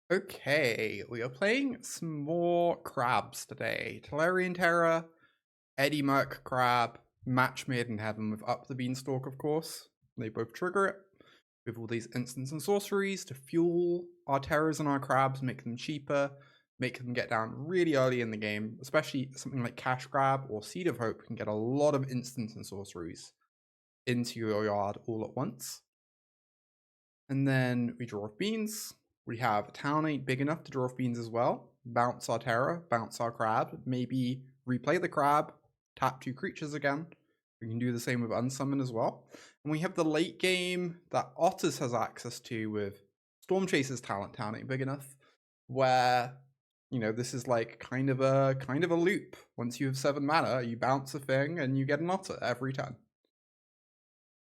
Okay, we are playing some more crabs today. Tolarian Terror, Eddymurk Crab, match made in heaven with Up the Beanstalk, of course. They both trigger it with all these instants and sorceries to fuel our terrors and our crabs, make them cheaper, make them get down really early in the game. Especially something like Cash Grab or Seed of Hope can get a lot of instants and sorceries into your yard all at once. And then we draw off beans. We have town ain't big enough to draw off beans as well. Bounce our terror, bounce our crab, maybe replay the crab, tap 2 creatures again. We can do the same with Unsummon as well. And we have the late game that Otters has access to with Stormchaser's talent, town ain't big enough, where, you know, this is like kind of a loop. Once you have 7 mana, you bounce a thing and you get an Otter every turn.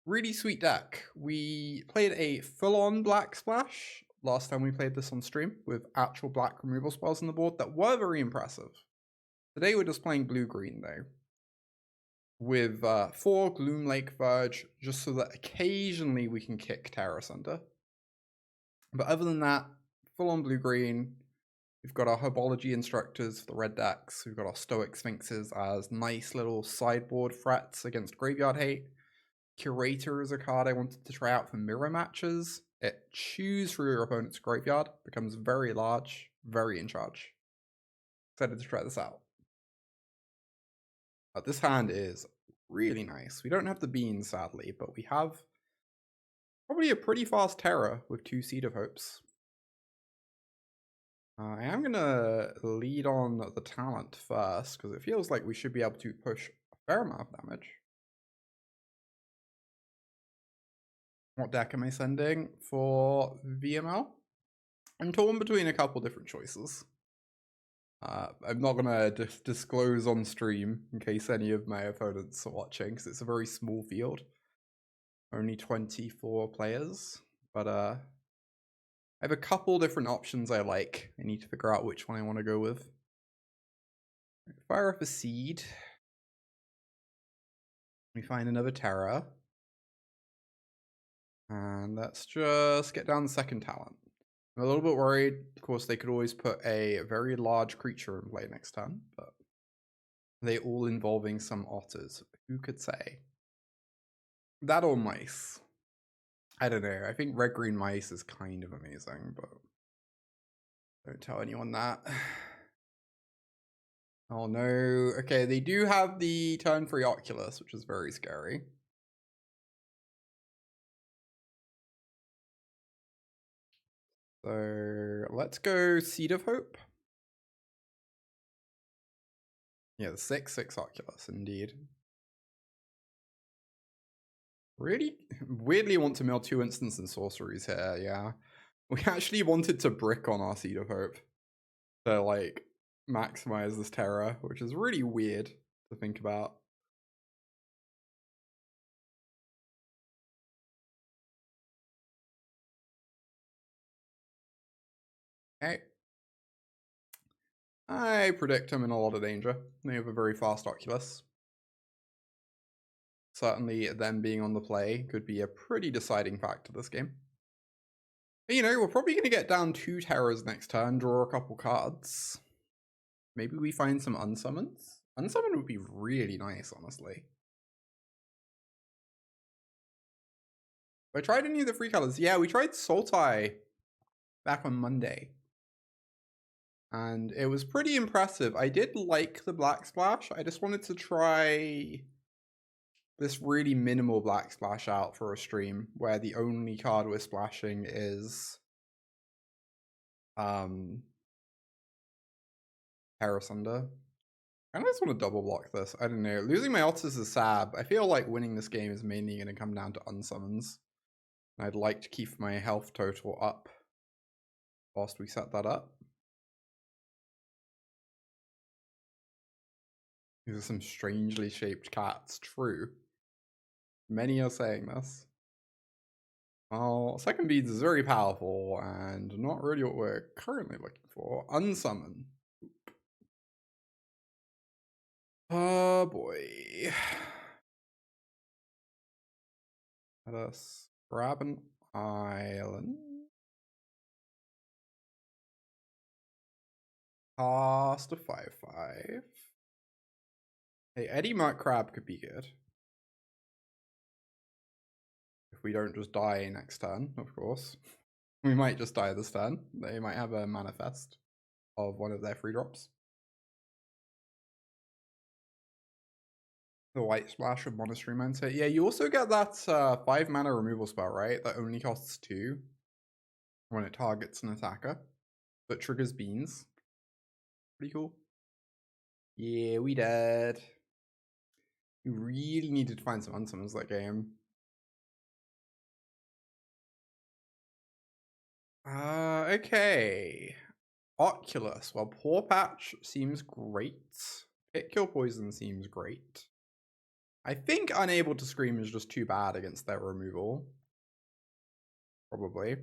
Really sweet deck. We played a full-on black splash last time we played this on stream with actual black removal spells on the board that were very impressive. Today we're just playing blue-green though, with 4 Gloomlake Verge, just so that occasionally we can kick Tear Asunder. But other than that, full-on blue-green. We've got our Herbology Instructors for the red decks. We've got our Stoic Sphinxes as nice little sideboard threats against graveyard hate. Curator is a card I wanted to try out for mirror matches. It chews through your opponent's graveyard, becomes very large, very in charge. Excited to try this out. This hand is really nice. We don't have the beans, sadly, but we have probably a pretty fast terror with 2 Seed of Hopes. I am going to lead on the talent first, because it feels like we should be able to push a fair amount of damage. What deck am I sending for VML? I'm torn between a couple different choices. I'm not going to disclose on stream in case any of my opponents are watching, because it's a very small field. Only 24 players. But I have a couple different options I like. I need to figure out which one I want to go with. Fire up a seed. We find another terror. And let's just get down the second talent. I'm a little bit worried. Of course, they could always put a very large creature in play next turn, but they all involving some otters. Who could say? That or mice. I don't know. I think red-green mice is kind of amazing, but don't tell anyone that. Oh no. Okay, they do have the turn 3 Oculus, which is very scary. So let's go Seed of Hope. Yeah, the 6/6 Oculus, indeed. Really weirdly want to mill 2 instants and sorceries here, yeah. We actually wanted to brick on our Seed of Hope to like maximize this terror, which is really weird to think about. Okay. I predict I'm in a lot of danger. They have a very fast Oculus. Certainly them being on the play could be a pretty deciding factor this game. But, you know, we're probably going to get down 2 terrors next turn, draw a couple cards. Maybe we find some unsummons. Unsummon would be really nice, honestly. I tried any of the free colors. Yeah, we tried Sultai back on Monday. And it was pretty impressive. I did like the black splash. I just wanted to try this really minimal black splash out for a stream where the only card we're splashing is Tear Asunder. I just want to double block this. I don't know. Losing my Otters is sad. I feel like winning this game is mainly going to come down to unsummons. And I'd like to keep my health total up whilst we set that up. These are some strangely shaped cats. True. Many are saying this. Well, second beads is very powerful and not really what we're currently looking for. Unsummon. Oh boy. Let us grab an island. Cast a 5/5. Hey, Eddymurk Crab could be good. If we don't just die next turn, of course. We might just die this turn. They might have a manifest of one of their free drops. The White Splash of Monastery Mindset. Yeah, you also get that 5 mana removal spell, right? That only costs 2 when it targets an attacker. But triggers beans. Pretty cool. Yeah, we dead. We really needed to find some unsummons that game. Okay. Oculus. Well, Pawpatch seems great. Pit Kill Poison seems great. I think Unable to Scream is just too bad against their removal. Probably.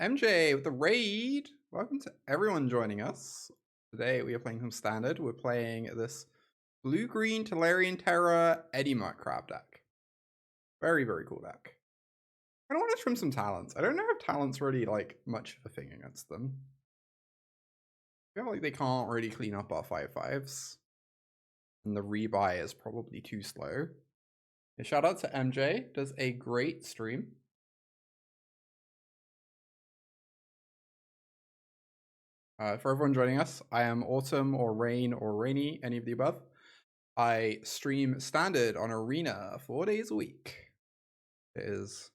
MJ with the raid. Welcome to everyone joining us. Today we are playing some standard. We're playing this blue-green Tolarian Terror Eddymurk Crab deck. Very, very cool deck. I don't want to trim some talents. I don't know if talents really like much of a thing against them. I feel like they can't really clean up our 5/5s. And the rebuy is probably too slow. Yeah, shout out to MJ. Does a great stream. For everyone joining us, I am Autumn or Rain or Rainy, any of the above. I stream standard on Arena 4 days a week. It is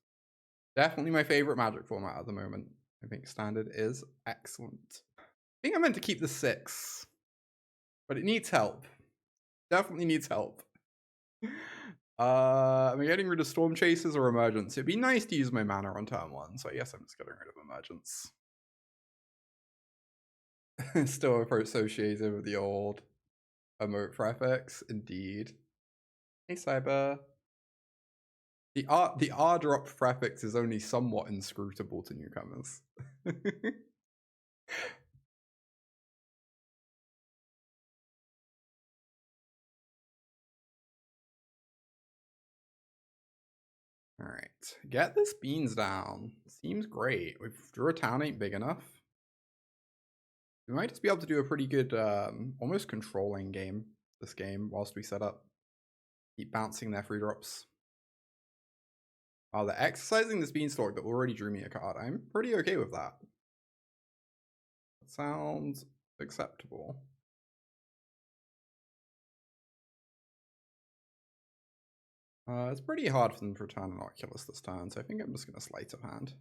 definitely my favorite Magic format at the moment. I think standard is excellent. I think I meant to keep the 6, but it needs help. Definitely needs help. Am I getting rid of Stormchasers or Emergence? It'd be nice to use my mana on turn 1, so I guess I'm just getting rid of Emergence. Still associated with the old emote for FX, indeed. Hey Cyber. The R drop prefix is only somewhat inscrutable to newcomers. Alright, get this beans down. Seems great. If Draw a Town ain't big enough, we might just be able to do a pretty good, almost controlling game this game whilst we set up. Keep bouncing their free drops. Oh, they're exercising this beanstalk that already drew me a card. I'm pretty okay with that. That sounds acceptable. It's pretty hard for them to return an Oculus this turn, so I think I'm just going to Sleight of Hand.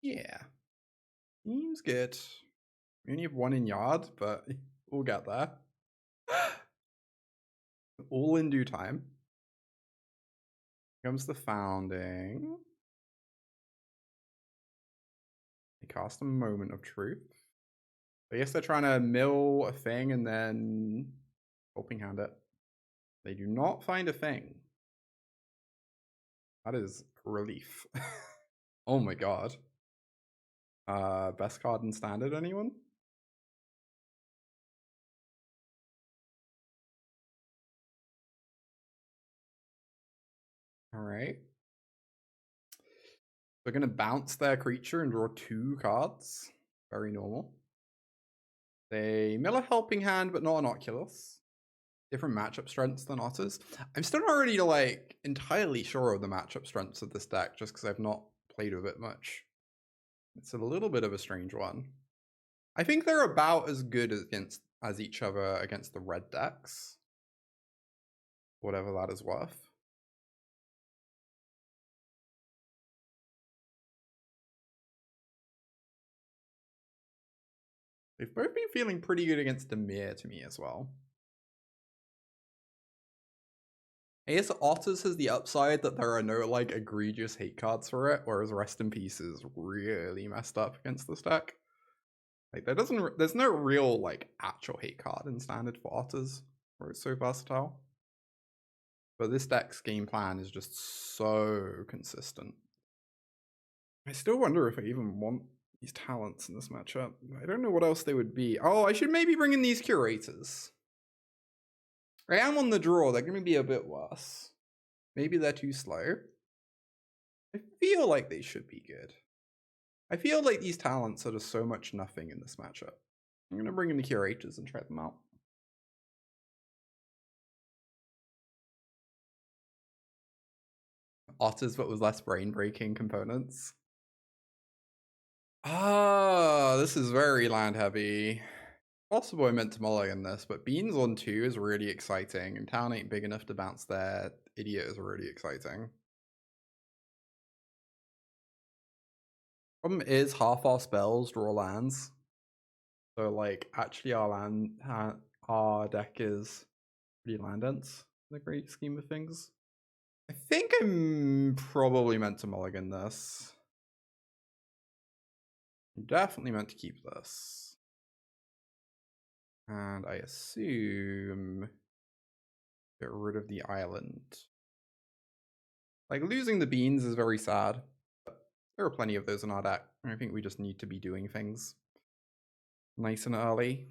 Yeah. Seems good. We only have 1 in yard, but we'll get there. All in due time. Here comes the Founding. They cast a Moment of Truth. I guess they're trying to mill a thing and then Helping Hand it. They do not find a thing. That is relief. Oh my god. Best card in standard, anyone? Alright. They're gonna bounce their creature and draw 2 cards. Very normal. They mill a Helping Hand, but not an Oculus. Different matchup strengths than Otters. I'm still not really like entirely sure of the matchup strengths of this deck, just because I've not played with it much. It's a little bit of a strange one. I think they're about as good as each other against the red decks. Whatever that is worth. They've both been feeling pretty good against Dimir to me as well. I guess Otters has the upside that there are no like egregious hate cards for it, whereas Rest in Peace is really messed up against this deck. Like there's no real like actual hate card in standard for Otters, where it's so versatile. But this deck's game plan is just so consistent. I still wonder if I even want these talents in this matchup. I don't know what else they would be. Oh, I should maybe bring in these Curators. I am on the draw. They're going to be a bit worse. Maybe they're too slow. I feel like they should be good. I feel like these talents are just so much nothing in this matchup. I'm gonna bring in the Curators and try them out. Otters, but with less brain-breaking components. Ah, this is very land-heavy. Possible I meant to mulligan this, but Beans on 2 is really exciting, and town ain't big enough to bounce there. Idiot is really exciting. Problem is, half our spells draw lands. So, like, actually our deck is pretty land dense in the great scheme of things. I think I'm probably meant to mulligan this. I'm definitely meant to keep this. And I assume get rid of the island. Like, losing the beans is very sad. But there are plenty of those in our deck. I think we just need to be doing things nice and early.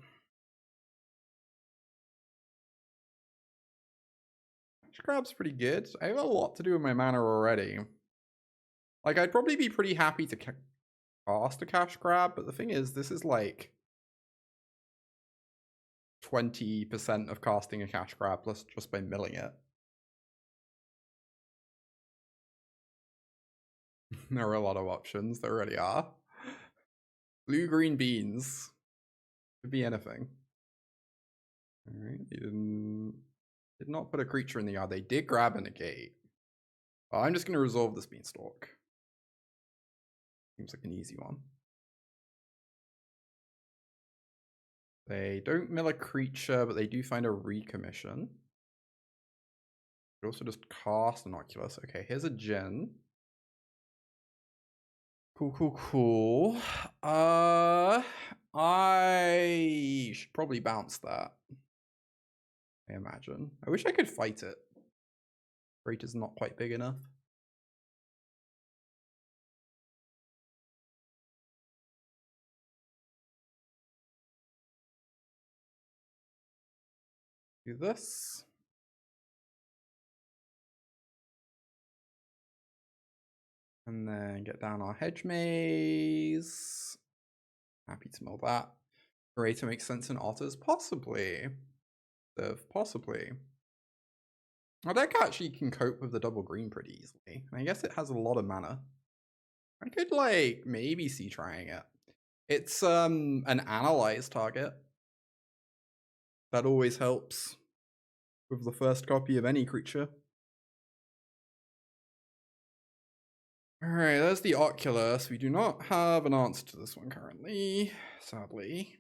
Cash Crab's pretty good. I have a lot to do with my mana already. Like, I'd probably be pretty happy to cast a Cash Crab, but the thing is, this is like 20% of casting a Cash Crab just by milling it. There are a lot of options. There already are. Blue-green beans. Could be anything. Alright, they did not put a creature in the yard. They did grab a Negate. Oh, I'm just going to resolve this Beanstalk. Seems like an easy one. They don't mill a creature, but they do find a recommission. They also just cast an Oculus. Okay, here's a Djinn. Cool. I should probably bounce that. I imagine. I wish I could fight it. Rate is not quite big enough. Do this. And then get down our Hedge Maze. Happy to mill that. Curator makes sense in otters? Possibly. Possibly. Our deck actually can cope with the double green pretty easily. I guess it has a lot of mana. I could, like, maybe see trying it. It's an analyze target. That always helps with the first copy of any creature. Alright, there's the Oculus. We do not have an answer to this one currently, sadly.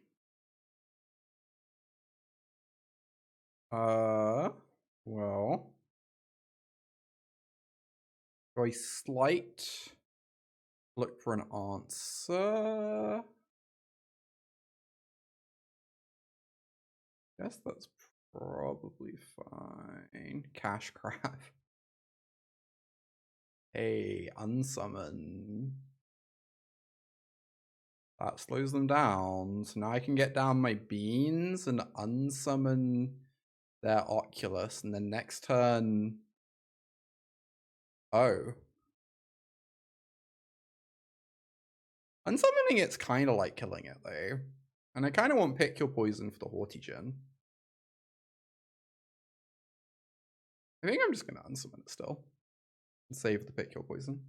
Well. Do I slight? Look for an answer. Guess that's probably fine. Cash Crab. Hey, Unsummon. That slows them down. So now I can get down my beans and unsummon their Oculus, and then next turn. Oh. Unsummoning it's kind of like killing it though. And I kind of want Pick Your Poison for the Haughty Djinn. I think I'm just going to unsummon it still. And save the Pick Your Poison.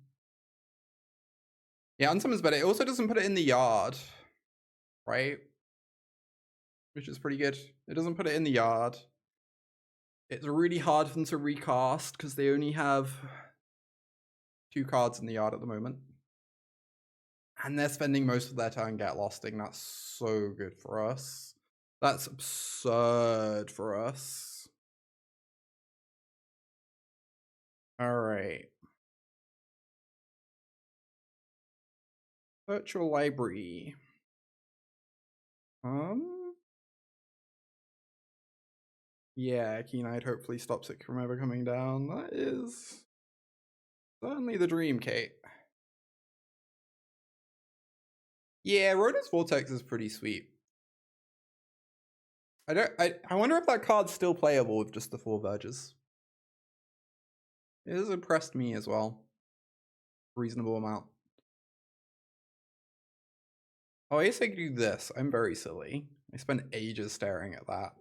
Yeah, unsummon's better. It also doesn't put it in the yard. Right? Which is pretty good. It doesn't put it in the yard. It's really hard for them to recast because they only have 2 cards in the yard at the moment. And they're spending most of their turn get losting. That's so good for us. That's absurd for us. Alright. Virtual library. Yeah, Keen-Eyed hopefully stops it from ever coming down. That is certainly the dream, Kate. Yeah, Rodent's Vortex is pretty sweet. I wonder if that card's still playable with just the 4 Verges. It has impressed me as well. reasonable amount. Oh, I guess I could do this. I'm very silly. I spent ages staring at that.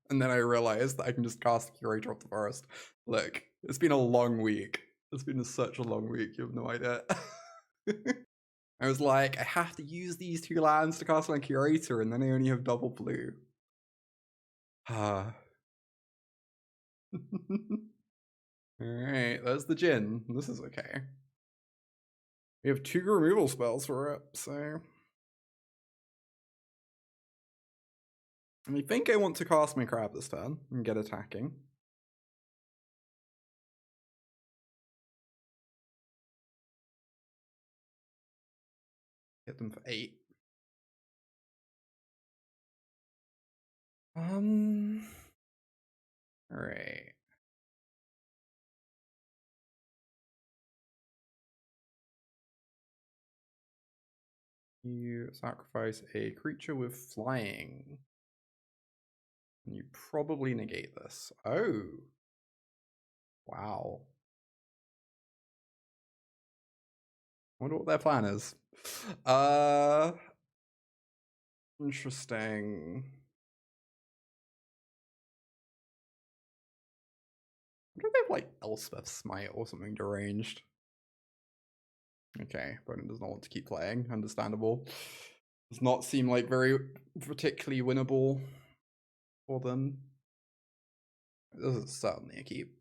And then I realized that I can just cast Curator off the forest. Look, it's been a long week. It's been such a long week, you have no idea. I was like, I have to use these 2 lands to cast my Curator, and then I only have double blue. Ah. Alright, there's the Djinn. This is okay. We have 2 removal spells for it, so... I think I want to cast my crab this turn and get attacking. Hit them for 8. Alright. You sacrifice a creature with flying. And you probably negate this. Oh. Wow. I wonder what their plan is. Interesting. I wonder if they have like Elspeth Smite or something deranged. Okay, opponent does not want to keep playing. Understandable. Does not seem like very particularly winnable for them. This is certainly a keep.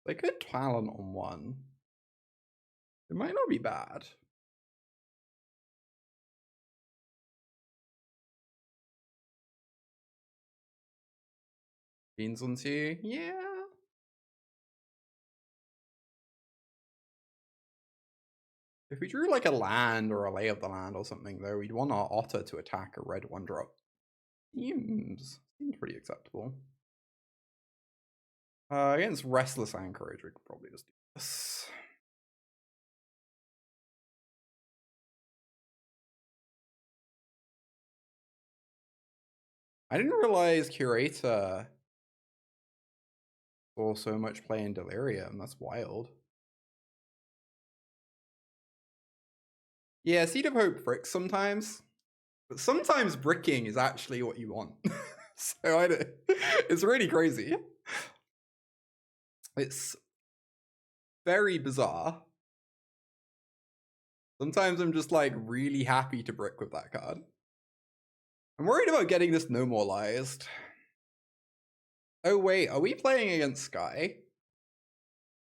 They could Talon on 1. It might not be bad. Beans on 2? Yeah. If we drew like a land or a Lay of the Land or something, though, we'd want our Otter to attack a red 1-drop. Seems pretty acceptable. Against Restless Anchorage, we could probably just do this. I didn't realize Curator saw so much play in Delirium. That's wild. Yeah, Seed of Hope bricks sometimes, but sometimes bricking is actually what you want. So I don't, it's really crazy. It's very bizarre. Sometimes I'm just like really happy to brick with that card. I'm worried about getting this no moralized. Oh wait, are we playing against Sky?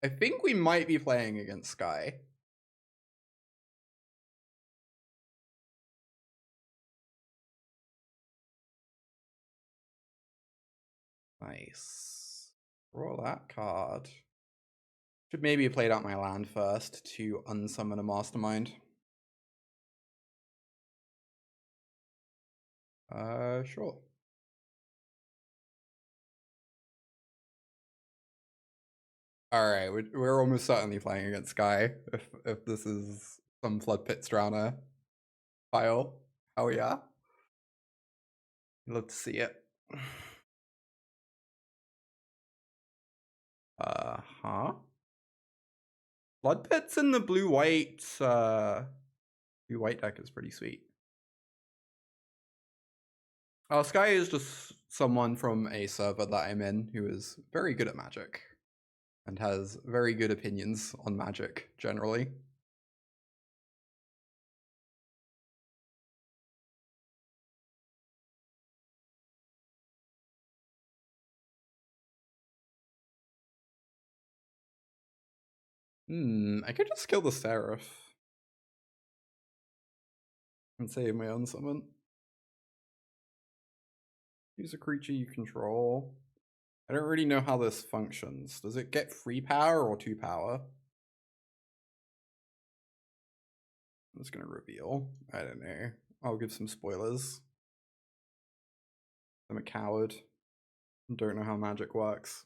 I think we might be playing against Sky. Nice. Draw that card. Should maybe have played out my land first to unsummon a Mastermind. Sure. Alright, we're almost certainly playing against Sky if this is some Flood Pits Drowner file. Oh yeah. Love to see it. Huh? Flood Pits in the blue-white deck is pretty sweet. Sky is just someone from a server that I'm in who is very good at Magic and has very good opinions on Magic generally. I could just kill the Seraph and save my Unsummon. Use a creature you control. I don't really know how this functions. Does it get 3 power or 2 power? I'm just gonna reveal. I don't know. I'll give some spoilers. I'm a coward. Don't know how magic works.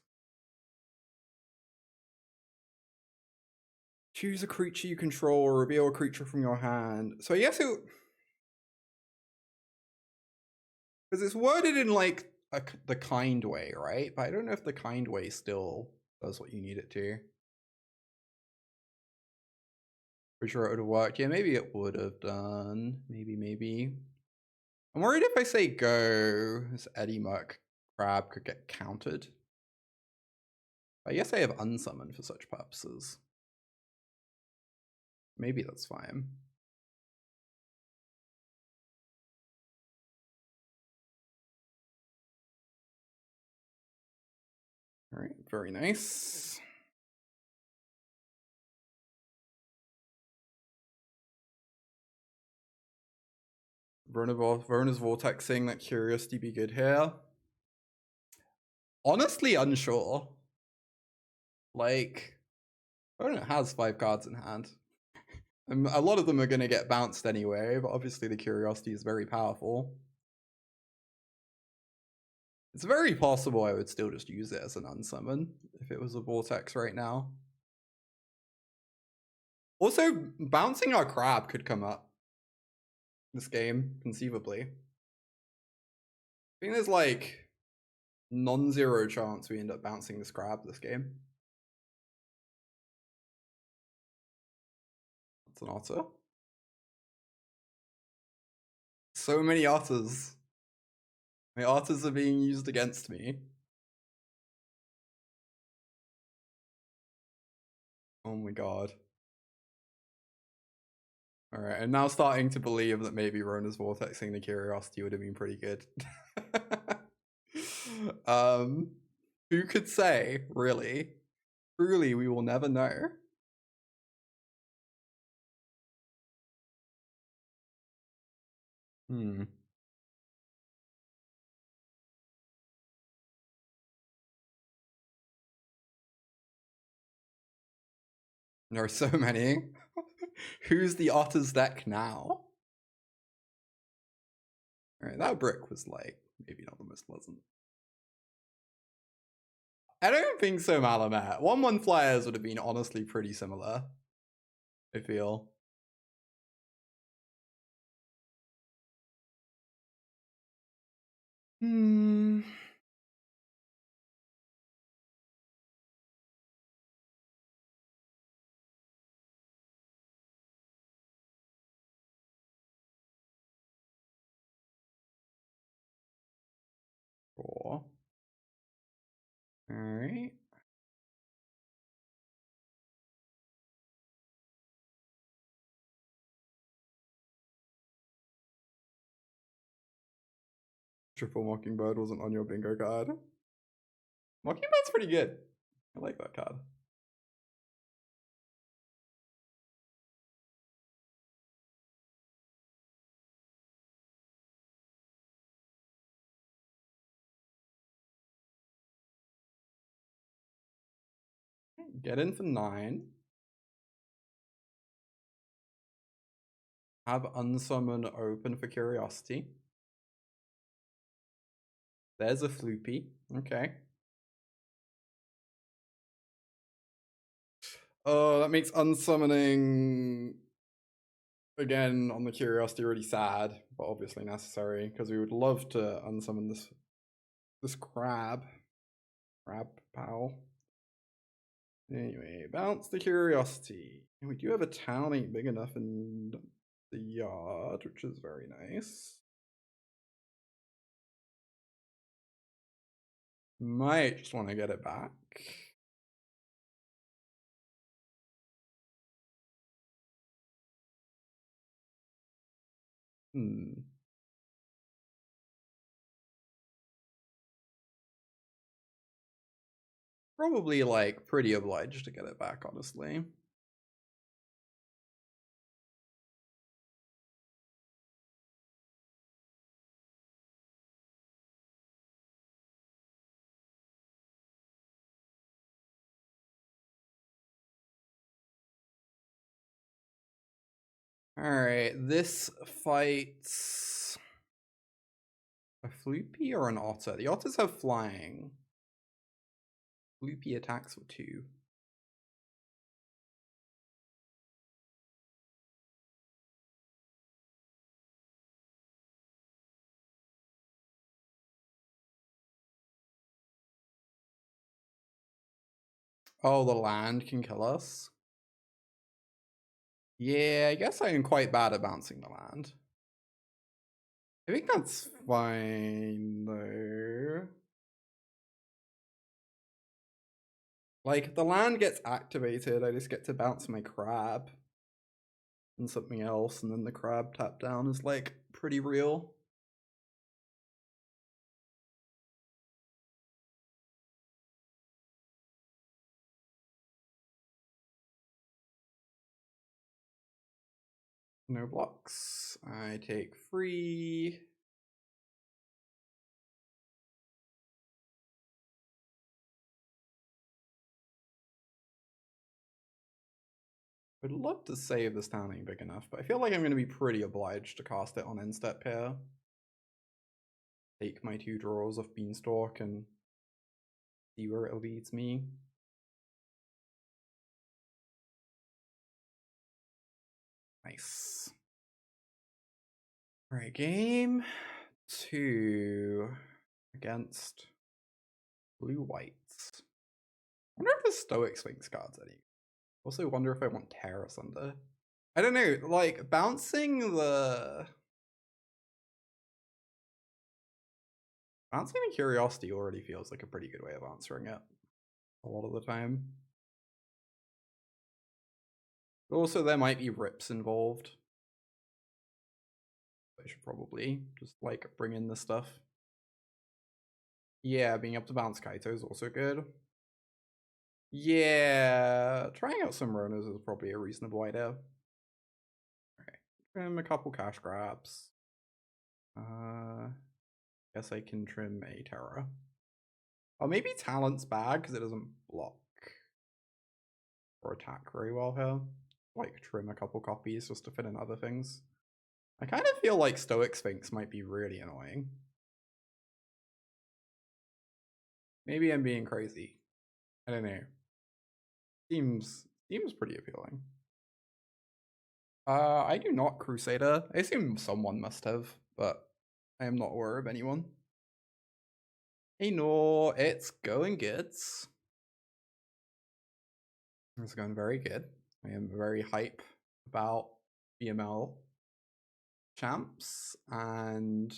Choose a creature you control or reveal a creature from your hand. So I guess it... Because it's worded in like the kind way, right? But I don't know if the kind way still Does what you need it to. For sure it would have worked. Yeah, maybe it would have done. Maybe. I'm worried if I say go, this Eddymurk Crab could get countered. I guess I have Unsummon for such purposes. Maybe that's fine. All right, very nice. Verna's vortexing that curiosity be good here. Honestly, unsure. Like, Verna has 5 cards in hand. And a lot of them are going to get bounced anyway, but obviously the curiosity is very powerful. It's very possible I would still just use it as an unsummon if it was a vortex right now. Also, bouncing our crab could come up this game, conceivably. I think there's like non-zero chance we end up bouncing this crab this game. That's an otter. So many otters. My otters are being used against me. Oh my god. Alright, I'm now starting to believe that maybe Rona's vortexing the curiosity would have been pretty good. Who could say, really? Truly, we will never know. There are so many. Who's the Otters deck now? Alright, that brick was like, maybe not the most pleasant. I don't think so, Malamet. 1/1 flyers would have been honestly pretty similar, I feel. Cool. Alright. Triple Mockingbird wasn't on your bingo card. Mockingbird's pretty good. I like that card. Get in for 9. Have Unsummon open for curiosity. There's a Floopy. Okay. Oh, that makes unsummoning again on the curiosity really sad, but obviously necessary because we would love to unsummon this crab. Crab pal. Anyway, bounce the curiosity. And we do have a town ain't big enough in the yard, which is very nice. Might just want to get it back. Probably like pretty obliged to get it back, honestly. Alright, this fights a Floopy or an Otter? The Otters have flying. Floopy attacks for 2. Oh, the land can kill us. Yeah, I guess I am quite bad at bouncing the land. I think that's fine, though. Like, if the land gets activated, I just get to bounce my crab and something else, and then the crab tap down is, like, pretty real. No blocks. I take 3. I'd love to save this town big enough, but I feel like I'm going to be pretty obliged to cast it on end step here. Take my 2 draws of Beanstalk and see where it leads me. Nice. Alright, game 2 against blue-whites. I wonder if the Stoic Sphinx card's any. Also wonder if I want Tear Asunder. I don't know, like, bouncing the Curiosity already feels like a pretty good way of answering it a lot of the time. Also, there might be rips involved. I should probably just, like, bring in this stuff. Yeah, being able to bounce Kaito is also good. Yeah, trying out some Ronas is probably a reasonable idea. Alright, trim a couple cash grabs. Guess I can trim a Terror. Oh, maybe Talent's bad because it doesn't block or attack very well here. Like, trim a couple copies just to fit in other things. I kind of feel like Stoic Sphinx might be really annoying. Maybe I'm being crazy. I don't know. Seems pretty appealing. I do not Crusader. I assume someone must have, but I am not aware of anyone. Hey no, it's going good. It's going very good. I am very hype about BML champs and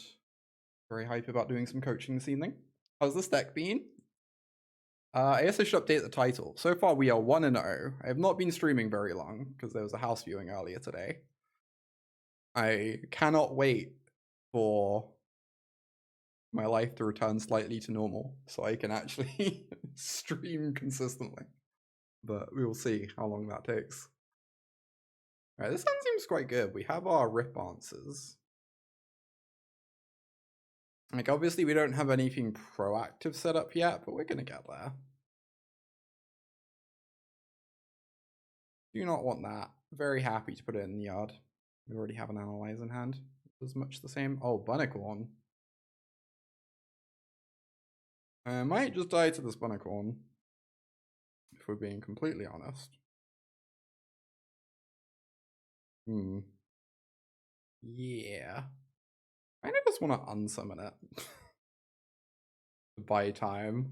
very hype about doing some coaching this evening. How's this deck been? I guess I should update the title. So far we are 1-0. I have not been streaming very long because there was a house viewing earlier today. I cannot wait for my life to return slightly to normal so I can actually stream consistently. But we will see how long that takes. Alright, this hand seems quite good. We have our rip answers. Like, obviously we don't have anything proactive set up yet, but we're gonna get there. Do not want that. Very happy to put it in the yard. We already have an Analyze in hand. It's much the same. Oh, Bunnicorn. I might just die to this Bunnicorn, if we're being completely honest. Yeah. I kind of just want to unsummon it. To buy time.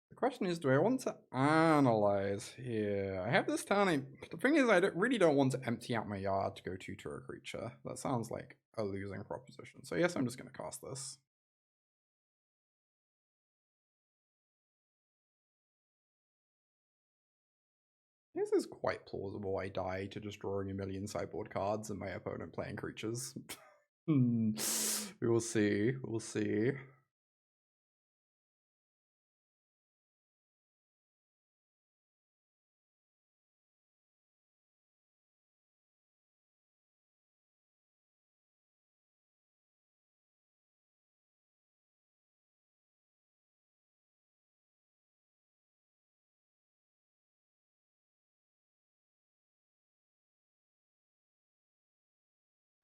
The question is, do I want to analyze here? I have this town. The thing is, I really don't want to empty out my yard to go tutor a creature. That sounds like a losing proposition. So yes, I'm just going to cast this. This is quite plausible. I die to just drawing a million sideboard cards and my opponent playing creatures. We will see. We'll see.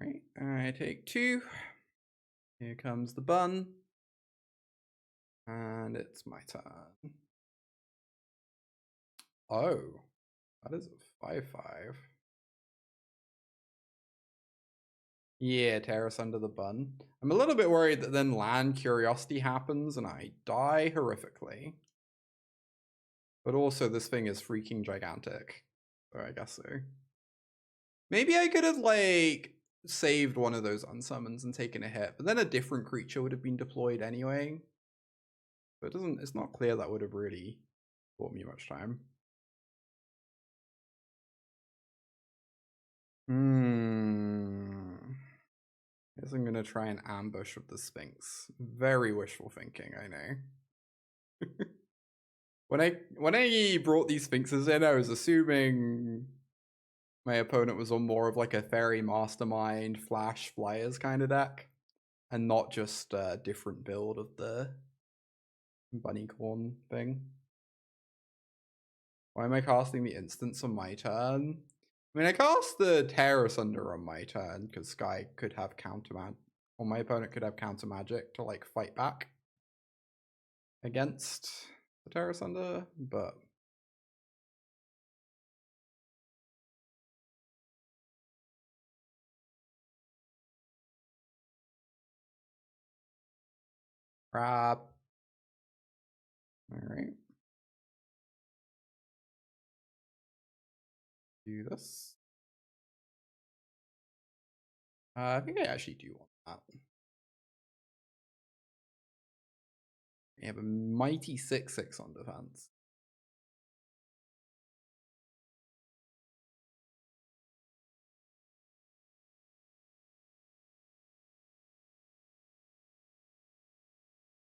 Right, I take 2. Here comes the bun. And it's my turn. Oh, that is a 5/5. Yeah, Tear Asunder the bun. I'm a little bit worried that then land curiosity happens and I die horrifically. But also this thing is freaking gigantic. So I guess so. Maybe I could have like saved one of those unsummons and taken a hit, but then a different creature would have been deployed anyway. So it's not clear that would have really bought me much time. Guess I'm gonna try an ambush with the Sphinx. Very wishful thinking, I know. when I brought these Sphinxes in, I was assuming my opponent was on more of like a Fairy Mastermind Flash Flyers kind of deck, and not just a different build of the Bunny Corn thing. Why am I casting the instants on my turn? I mean, I cast the Tear Asunder on my turn because Sky could have counter magic, or my opponent could have counter magic to like fight back against the Tear Asunder, but crap. All right. Do this. I think I actually do want that. We have a mighty 6/6 on defense.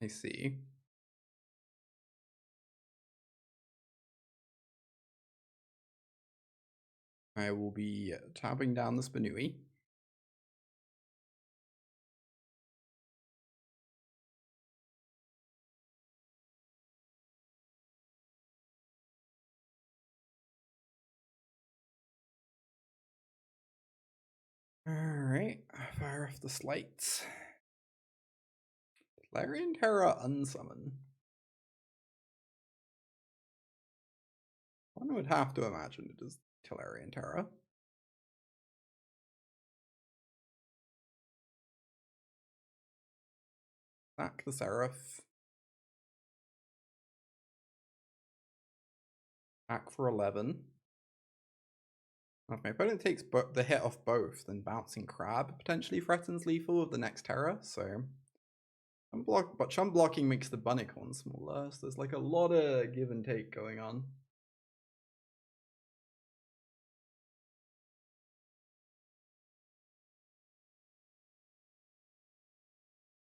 I see. I will be tapping down this Banui. Alright, fire off the slights. Tolarian Terror Unsummon. One would have to imagine it is Tolarian Terror. Sack the Seraph. Back for 11. If my opponent takes the hit off both, then Bouncing Crab potentially threatens lethal with the next Terror, so but chump blocking makes the Bunnicorn smaller, so there's like a lot of give and take going on.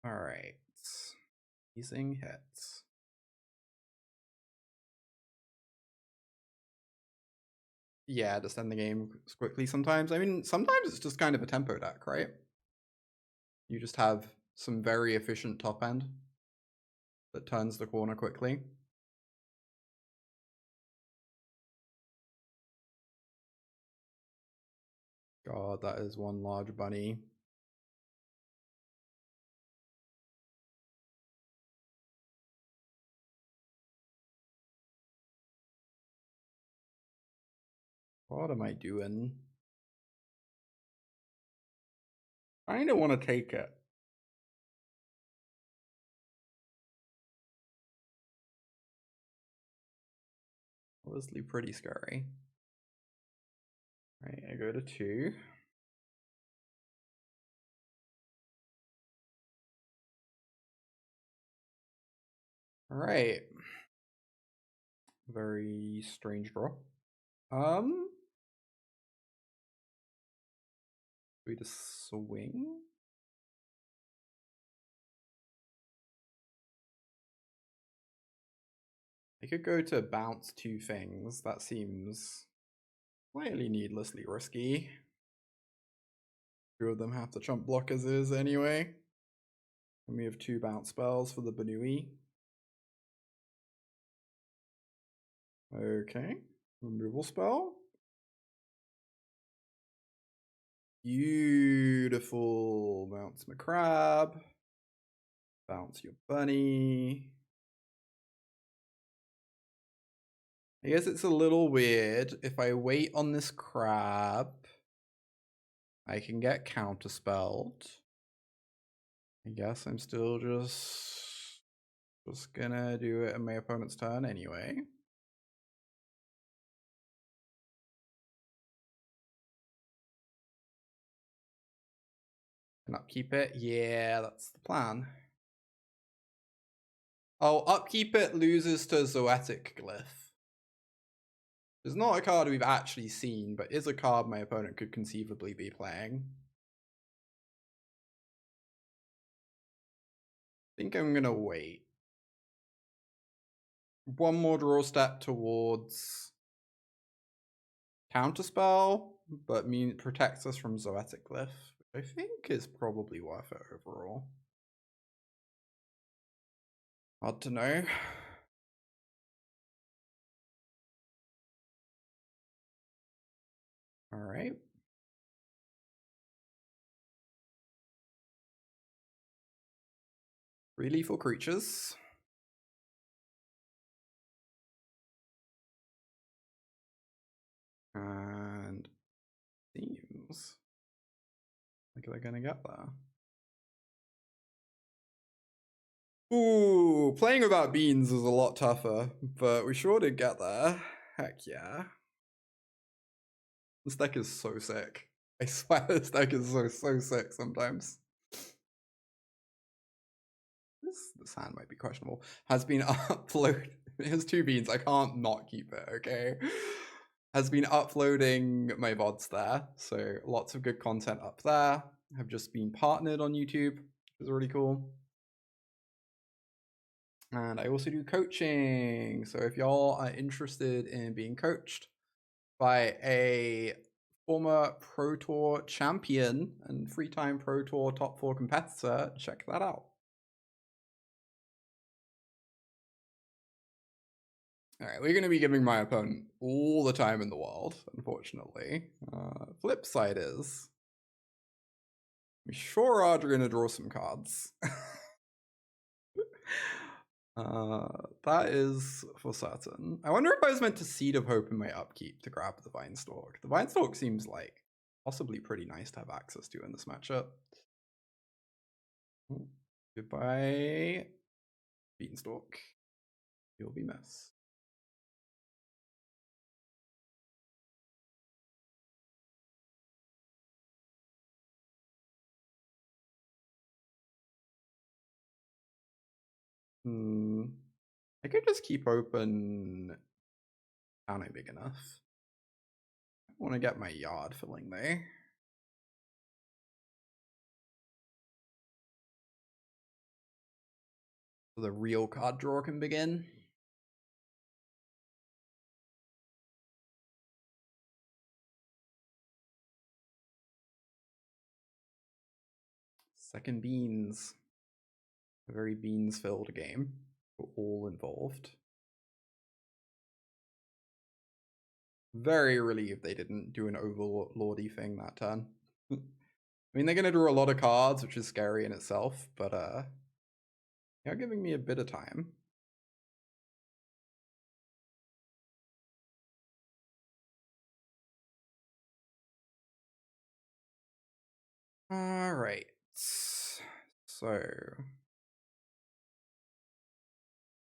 Alright. Using hits. Yeah, just end the game quickly sometimes. I mean, sometimes it's just kind of a tempo deck, right? You just have some very efficient top end that turns the corner quickly. God, that is one large bunny. What am I doing? I kind of want to take it. Obviously pretty scary. Right, I go to 2. Alright. Very strange draw. We just swing? I could go to bounce 2 things. That seems slightly needlessly risky. 2 of them have to chump block as is anyway. And we have 2 bounce spells for the Banui. Okay. Removal spell. Beautiful. Bounce my crab. Bounce your bunny. I guess it's a little weird if I wait on this crab I can get counterspelled. I guess I'm still just gonna do it in my opponent's turn anyway. And upkeep it? Yeah, that's the plan. Oh, upkeep it loses to Zoetic Glyph. It's not a card we've actually seen, but is a card my opponent could conceivably be playing. I think I'm gonna wait. One more draw step towards Counterspell, but protects us from Zoetic Glyph, which I think is probably worth it overall. Hard to know. All right. Lethal creatures. And seems like they're gonna get there. Ooh, playing without beans is a lot tougher, but we sure did get there. Heck yeah. This deck is so sick. I swear this deck is so sick sometimes. This hand might be questionable. Has been uploaded. It has 2 beans. I can't not keep it, okay? Has been uploading my VODs there. So lots of good content up there. Have just been partnered on YouTube, which is really cool. And I also do coaching. So if y'all are interested in being coached by a former Pro Tour champion and 3-time Pro Tour top 4 competitor, check that out. All right, we're going to be giving my opponent all the time in the world, unfortunately. Flip side is, we sure are going to draw some cards. That is for certain. I wonder if I was meant to Seed of Hope in my upkeep to grab the Vinestalk. The Vinestalk seems like possibly pretty nice to have access to in this matchup. Goodbye, Beanstalk. You'll be missed. I could just keep open. Not big enough. I want to get my yard filling there. So the real card draw can begin. Second beans. A very beans-filled game. We're all involved. Very relieved they didn't do an overlordy thing that turn. I mean, they're going to draw a lot of cards, which is scary in itself, but they're giving me a bit of time. All right. So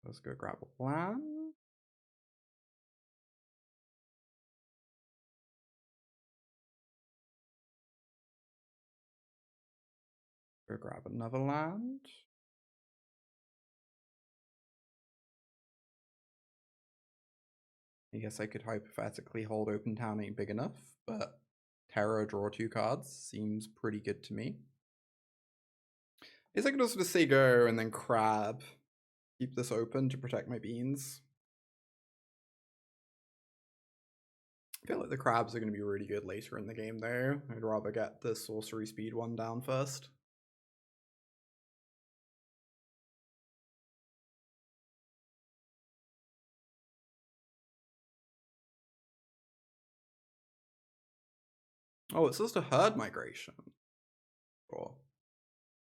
let's go grab a plan. Go grab another land. I guess I could hypothetically hold Open Town ain't big enough, but Terror, draw 2 cards seems pretty good to me. I guess I could also just say go and then Crab. Keep this open to protect my beans. I feel like the crabs are going to be really good later in the game though. I'd rather get the sorcery speed one down first. Oh, it's just a herd migration. Cool.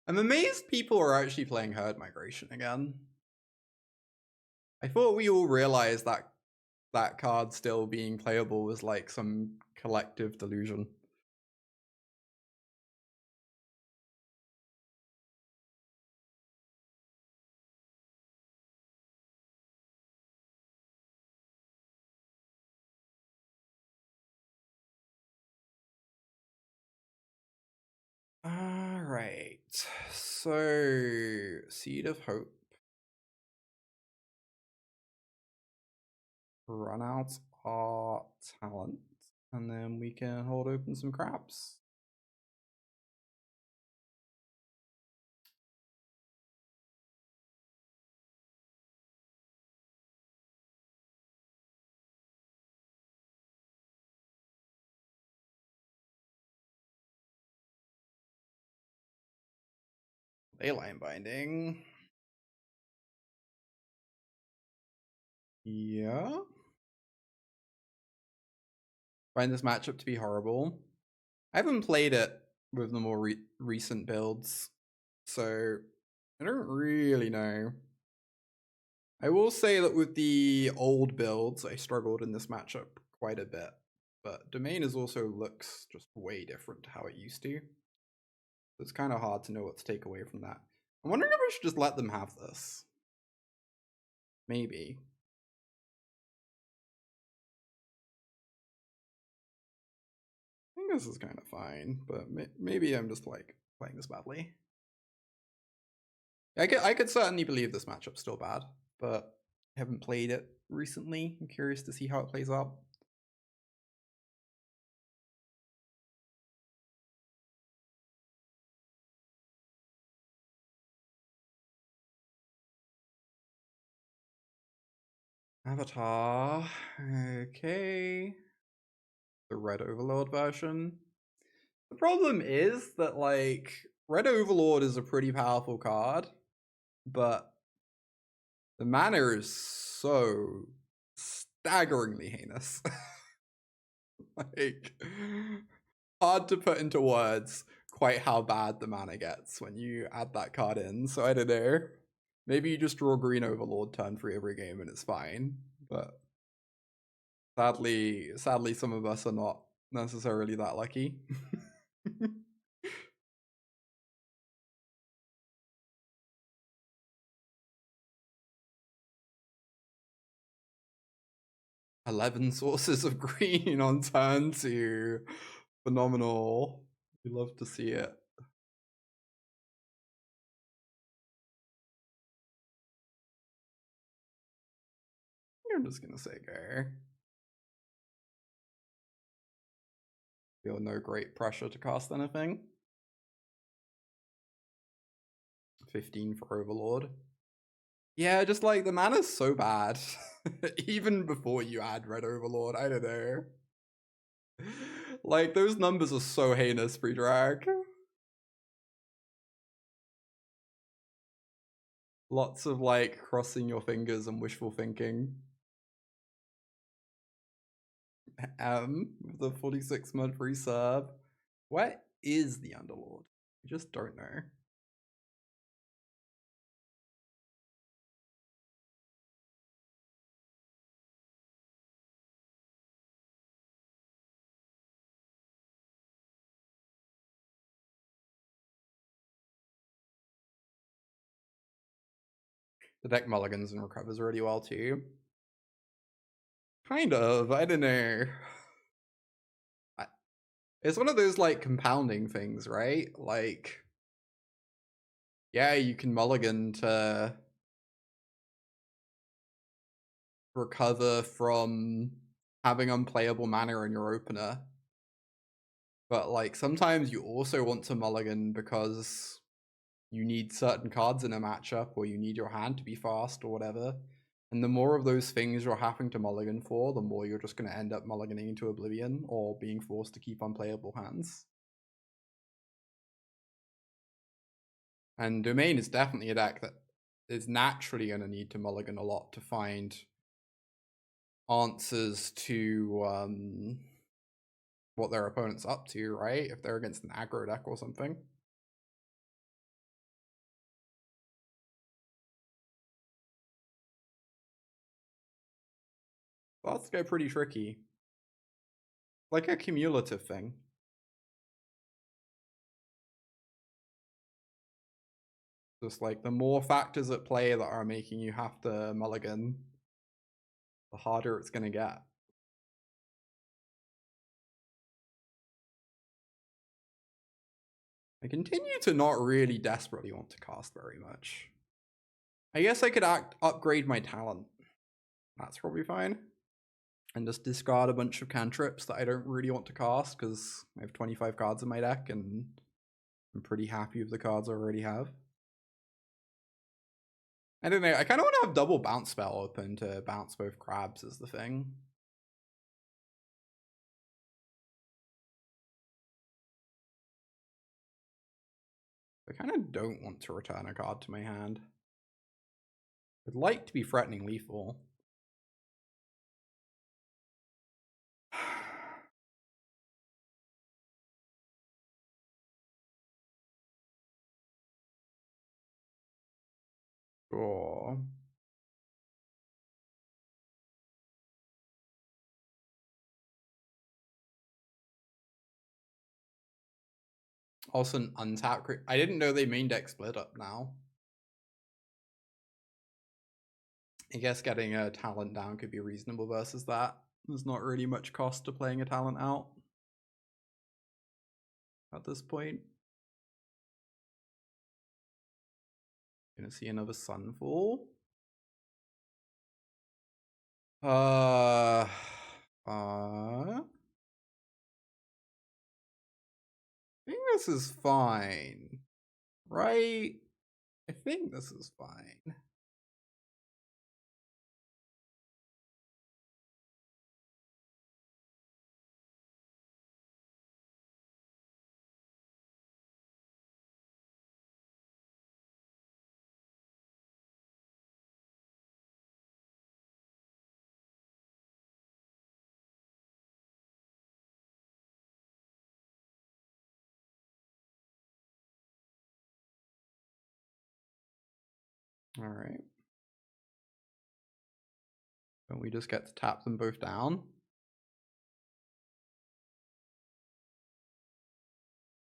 I'm amazed people are actually playing herd migration again. I thought we all realized that that card still being playable was like some collective delusion. right. So, Seed of Hope. Run out our talent, and then we can hold open some crabs. Leyline Binding. Yeah. Find this matchup to be horrible. I haven't played it with the more recent builds, so I don't really know. I will say that with the old builds, I struggled in this matchup quite a bit, but Domain is also looks just way different to how it used to. So it's kind of hard to know what to take away from that. I'm wondering if I should just let them have this. Maybe. I think this is kind of fine, but maybe I'm just like playing this badly. I could certainly believe this matchup's still bad, but I haven't played it recently. I'm curious to see how it plays out. Avatar. Okay. The Red Overlord version. The problem is that, like, Red Overlord is a pretty powerful card, but the mana is so staggeringly heinous. Like, hard to put into words quite how bad the mana gets when you add that card in. So I don't know. Maybe you just draw Green Overlord turn 3 every game and it's fine. But sadly, some of us are not necessarily that lucky. 11 sources of green on turn 2. Phenomenal. We love to see it. I'm just gonna say go. Feel no great pressure to cast anything. 15 for Overlord. Yeah, just like the mana's so bad. Even before you add Red Overlord, I don't know. Like, those numbers are so heinous pre-drag. Lots of, like, crossing your fingers and wishful thinking. The 46-month resub. What is the Underlord? I just don't know. The deck mulligans and recovers really well too. Kind of, I don't know. It's one of those like compounding things, right? Like, yeah, you can mulligan to recover from having unplayable mana in your opener. But like sometimes you also want to mulligan because you need certain cards in a matchup or you need your hand to be fast or whatever. And the more of those things you're having to mulligan for, the more you're just going to end up mulliganing into oblivion or being forced to keep unplayable hands. And Domain is definitely a deck that is naturally going to need to mulligan a lot to find answers to what their opponent's up to, right? If they're against an aggro deck or something. That's go pretty tricky. Like a cumulative thing. Just like the more factors at play that are making you have to mulligan, the harder it's going to get. I continue to not really desperately want to cast very much. I guess I could upgrade my talent. That's probably fine. And just discard a bunch of cantrips that I don't really want to cast because I have 25 cards in my deck and I'm pretty happy with the cards I already have. I don't know, I kind of want to have double bounce spell open to bounce both crabs is the thing. I kind of don't want to return a card to my hand. I'd like to be threatening lethal. Sure. Also an untapped. I didn't know they main deck split up now. I guess getting a talent down could be reasonable versus that. There's not really much cost to playing a talent out at this point. Gonna see another Sunfall. I think this is fine, right? I think this is fine. All right. Don't we just get to tap them both down?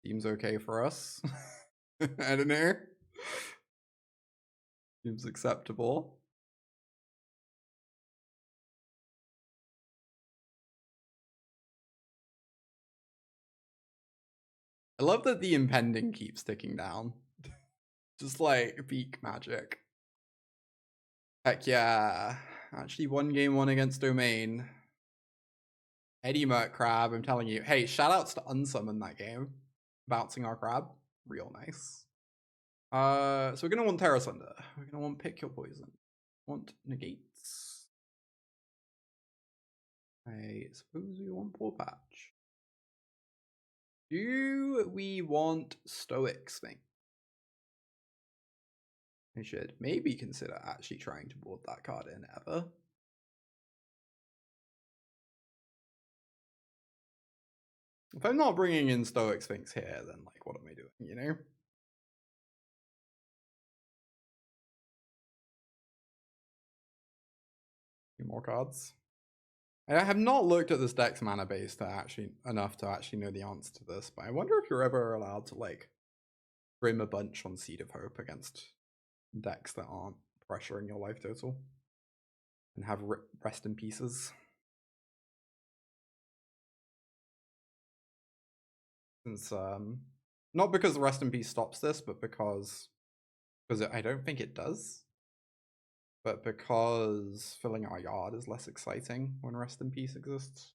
Seems okay for us. I don't know. Seems acceptable. I love that the impending keeps ticking down. Just like peak magic. Heck yeah. Actually won game 1 against Domain. Eddymurk Crab, I'm telling you. Hey, shoutouts to Unsummon that game. Bouncing our crab. Real nice. So we're gonna want Tear Asunder. We're gonna want Pick Your Poison. Want Negates. I suppose we want Pawpatch. Do we want Stoic Sphinx? I should maybe consider actually trying to board that card in ever. If I'm not bringing in Stoic Sphinx here, then like, what am I doing, you know? Few more cards. I have not looked at this deck's mana base enough to actually know the answer to this, but I wonder if you're ever allowed to like brim a bunch on Seed of Hope against decks that aren't pressuring your life total and have rest in pieces. Since not because rest in peace stops this, but because I don't think it does. But because filling our yard is less exciting when rest in peace exists.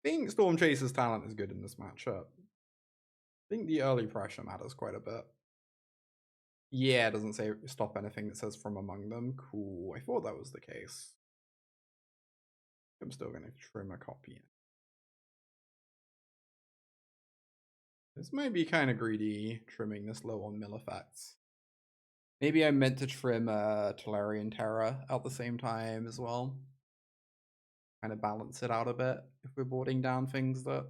I think Stormchaser's talent is good in this matchup. I think the early pressure matters quite a bit. Yeah, it doesn't say stop anything that says from among them. Cool, I thought that was the case. I'm still going to trim a copy. This might be kind of greedy, trimming this low on mill effects. Maybe I meant to trim Tolarian Terror at the same time as well. Kind of balance it out a bit if we're boarding down things that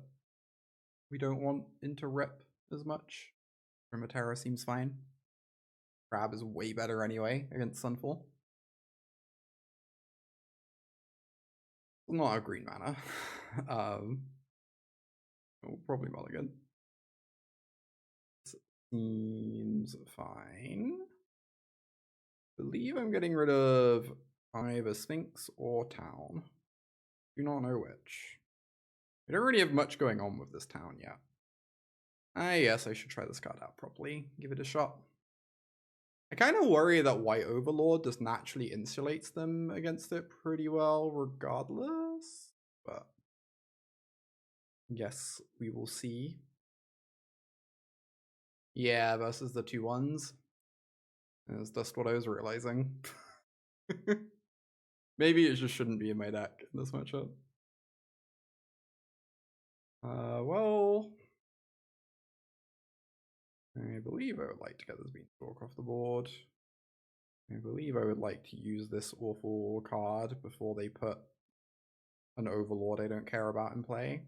we don't want into rip as much. Trim a Terror seems fine. Crab is way better anyway against Sunfall. Not a green mana. We'll probably mulligan. Seems fine. Believe I'm getting rid of either Sphinx or Town. Do not know which. We don't really have much going on with this town yet. Yes, I should try this card out properly. Give it a shot. I kind of worry that White Overlord just naturally insulates them against it pretty well regardless. But yes, we will see. Yeah, versus the 2/1s. That's just what I was realizing. Maybe it just shouldn't be in my deck in this matchup. Well, I believe I would like to get this Beanstalk off the board. I believe I would like to use this awful card before they put an Overlord I don't care about in play.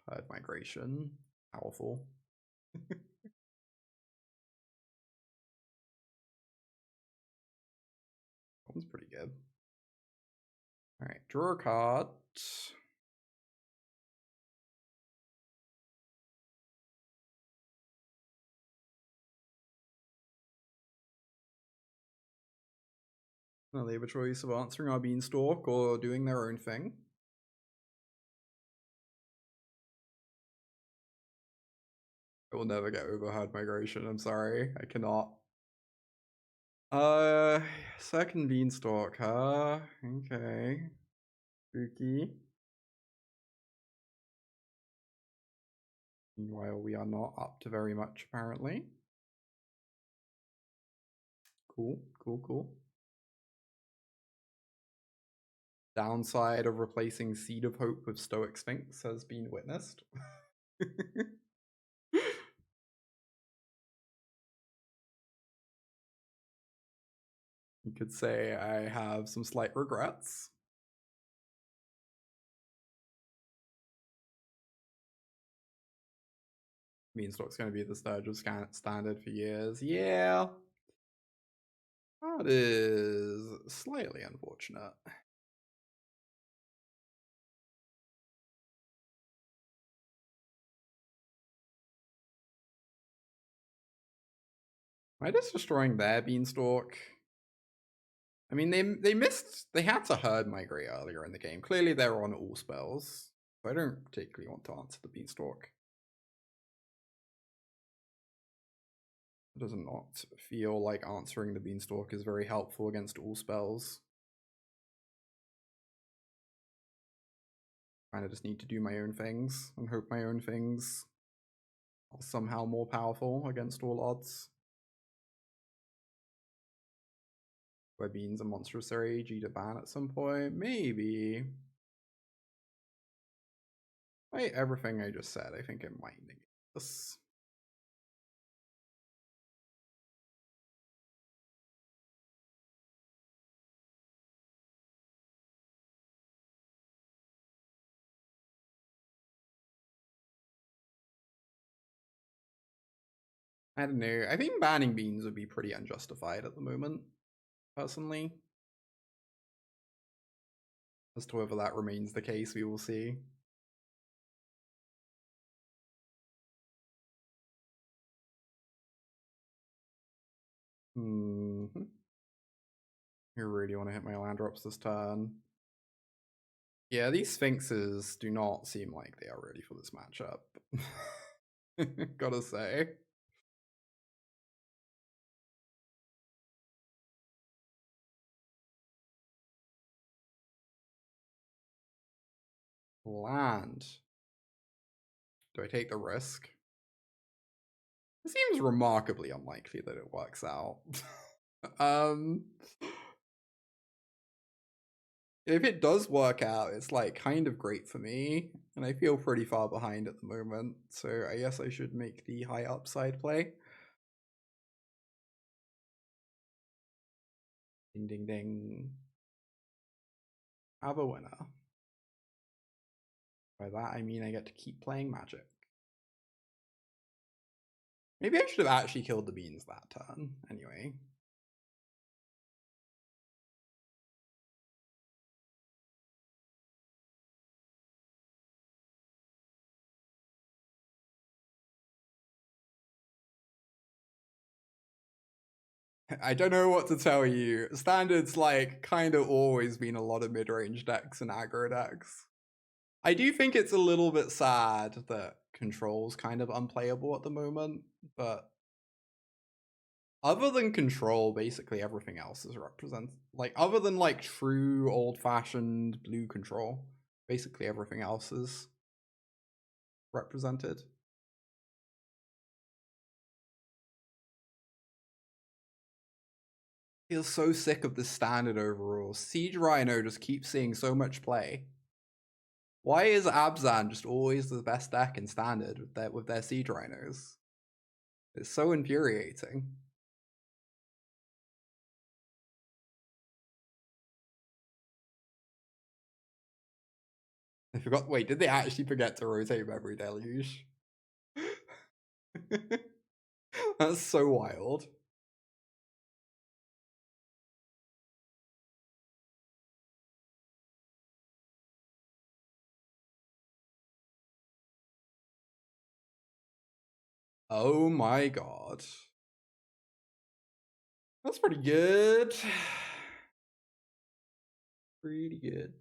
Herd Migration. Powerful. That one's pretty good. Alright, draw a card. Well, they have a choice of answering our Beanstalk or doing their own thing. I will never get over Herd Migration, I'm sorry. I cannot. Second Beanstalk, huh? Okay. Spooky. Meanwhile, we are not up to very much, apparently. Cool, cool, cool. Downside of replacing Seed of Hope with Stoic Sphinx has been witnessed. You could say I have some slight regrets. Beanstalk's going to be the Sturgis standard for years. Yeah. That is slightly unfortunate. Am I just destroying their Beanstalk? I mean, they missed. They had to Herd Migrate earlier in the game. Clearly, they're on all spells. So I don't particularly want to answer the Beanstalk. It does not feel like answering the Beanstalk is very helpful against all spells. I kind of just need to do my own things and hope my own things are somehow more powerful against all odds. Where Beans and Monstrous Emergence to ban at some point? Maybe. By everything I just said, I think it might negate this. I don't know. I think banning Beans would be pretty unjustified at the moment, personally. As to whether that remains the case, we will see. Mm-hmm. I really want to hit my land drops this turn. Yeah, these Sphinxes do not seem like they are ready for this matchup. Gotta say. Land. Do I take the risk? It seems remarkably unlikely that it works out. If it does work out, it's like kind of great for me, and I feel pretty far behind at the moment, so I guess I should make the high upside play. Ding ding ding. Have a winner. By that I mean I get to keep playing Magic. Maybe I should have actually killed the Beans that turn, anyway. I don't know what to tell you. Standard's like kind of always been a lot of mid-range decks and aggro decks. I do think it's a little bit sad that Control's kind of unplayable at the moment, but other than Control, basically everything else is represented. Like, other than like true old-fashioned blue Control, basically everything else is represented. I feel so sick of this standard overall. Siege Rhino just keeps seeing so much play. Why is Abzan just always the best deck in standard with their Siege Rhinos? It's so infuriating. I forgot. Wait, did they actually forget to rotate Memory Deluge? That's so wild. Oh my god. That's pretty good. Pretty good.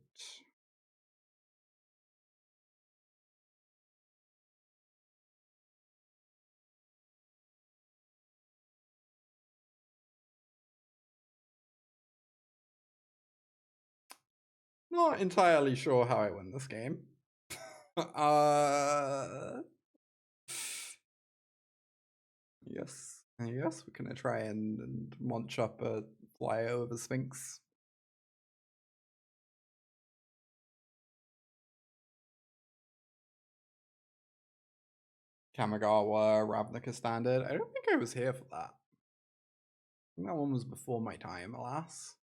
Not entirely sure how I win this game. Yes. Yes, we're gonna try and munch up a fly over Sphinx. Kamigawa, Ravnica Standard. I don't think I was here for that. I think that one was before my time, alas.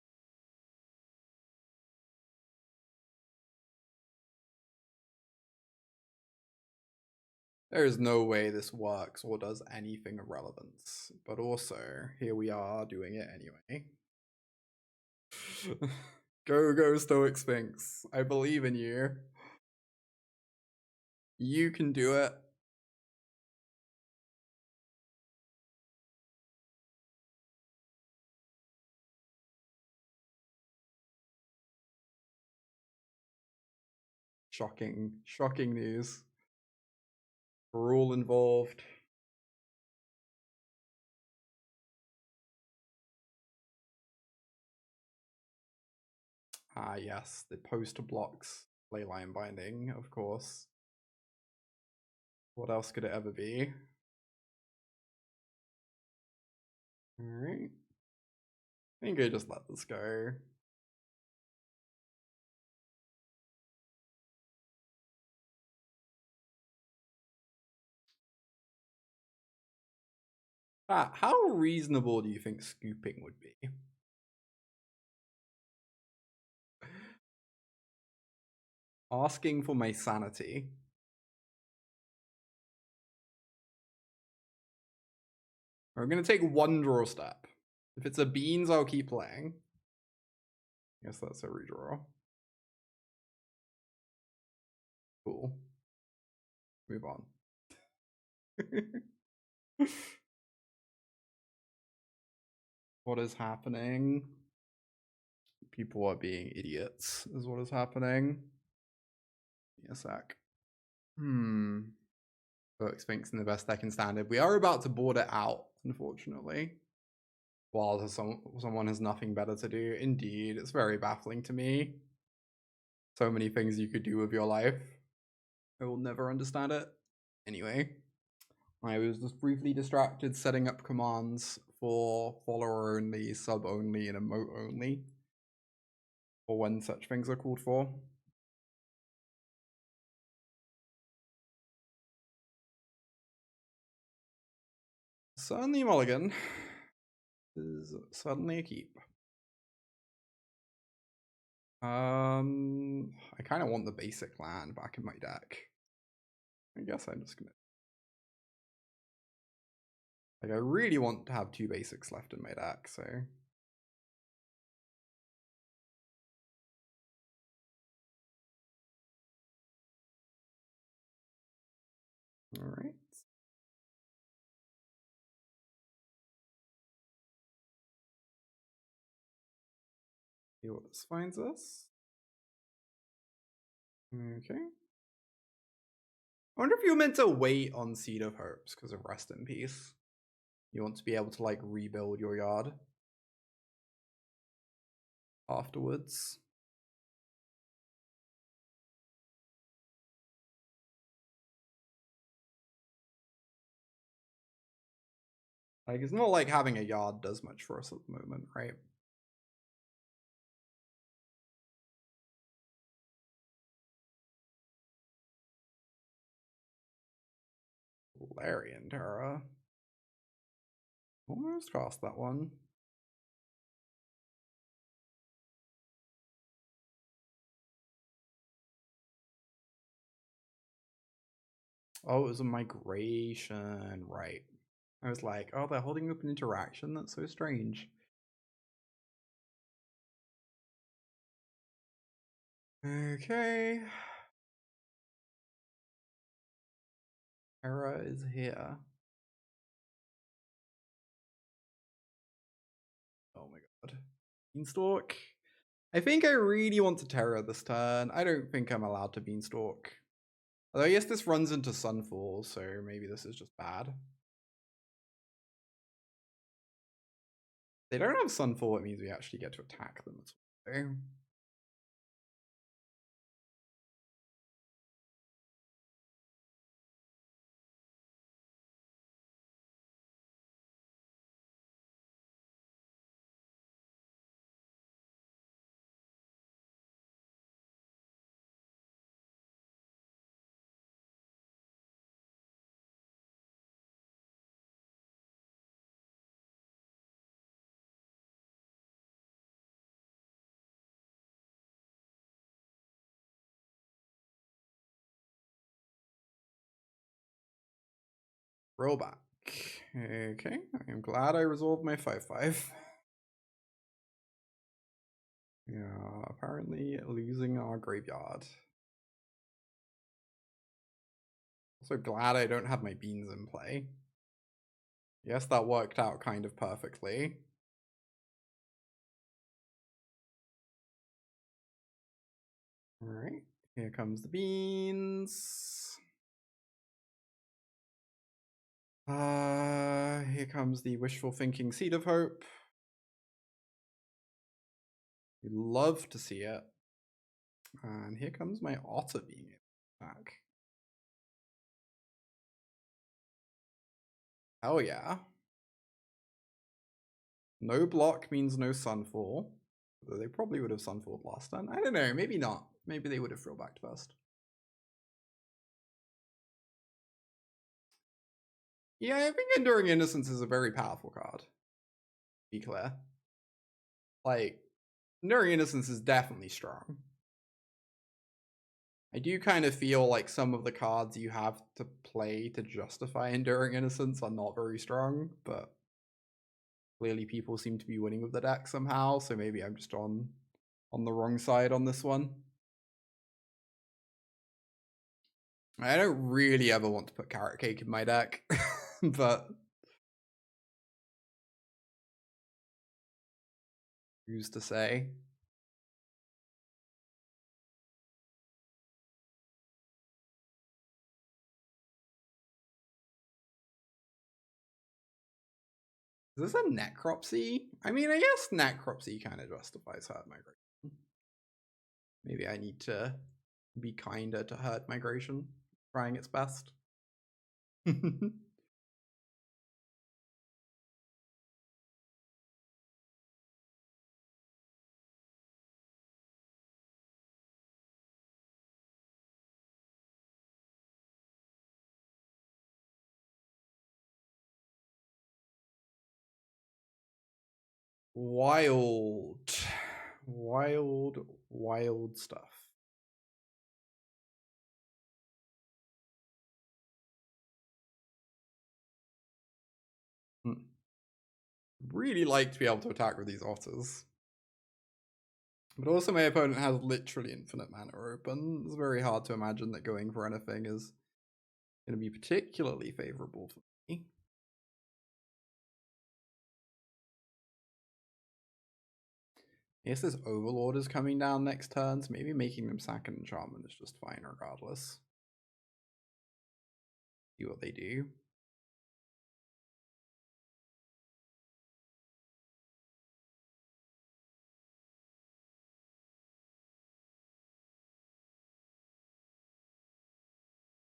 There is no way this works or does anything of relevance. But also, here we are doing it anyway. Go, Stoic Sphinx. I believe in you. You can do it. Shocking news. We're all involved. Ah, yes, the poster blocks, Leyline Binding, of course. What else could it ever be? Alright. I think I just let this go. How reasonable do you think scooping would be? Asking for my sanity. We're gonna take one draw step. If it's a beans, I'll keep playing. I guess that's a redraw. Cool. Move on. What is happening? People are being idiots, is what is happening. A sec. Stoic Sphinx in the best deck in standard. We are about to board it out, unfortunately. While someone has nothing better to do. Indeed, it's very baffling to me. So many things you could do with your life. I will never understand it. Anyway, I was just briefly distracted setting up commands for follower only, sub only, and emote only. For when such things are called for. Certainly mulligan is certainly a keep. I kind of want the basic land back in my deck. I guess I'm just gonna... Like, I really want to have 2 basics left in my deck, so... Alright. See what this finds us. Okay. I wonder if you're meant to wait on Seed of Hopes because of Rest in Peace. You want to be able to like rebuild your yard afterwards. Like, it's not like having a yard does much for us at the moment, right? Tolarian Terror. Almost cast that one. Oh, it was a migration, right. I was like, oh, they're holding up an interaction? That's so strange. Okay. Terra is here. Oh my god. Beanstalk. I think I really want to Terra this turn. I don't think I'm allowed to Beanstalk. Although I guess this runs into Sunfall, so maybe this is just bad. They don't have Sunfall, it means we actually get to attack them as well. Rollback. Okay, I'm glad I resolved my 5/5. Yeah, apparently losing our graveyard. Also glad I don't have my beans in play. Yes, that worked out kind of perfectly. Alright, here comes the beans. Here comes the wishful thinking Seed of Hope. We love to see it. And here comes my Otter being back. Hell yeah. No block means no Sunfall. Though they probably would have Sunfalled last turn. I don't know, maybe not. Maybe they would have Rollbacked first. Yeah, I think Enduring Innocence is a very powerful card. To be clear. Like, Enduring Innocence is definitely strong. I do kind of feel like some of the cards you have to play to justify Enduring Innocence are not very strong, but clearly people seem to be winning with the deck somehow, so maybe I'm just on the wrong side on this one. I don't really ever want to put Carrot Cake in my deck, but who's to say? Is this a Necropsy? I mean, I guess Necropsy kind of justifies Herd Migration. Maybe I need to be kinder to Herd Migration, trying its best. Wild stuff. Really like to be able to attack with these otters. But also my opponent has literally infinite mana open. It's very hard to imagine that going for anything is going to be particularly favorable for me. I guess this Overlord is coming down next turn, so maybe making them sack an enchantment is just fine regardless. See what they do.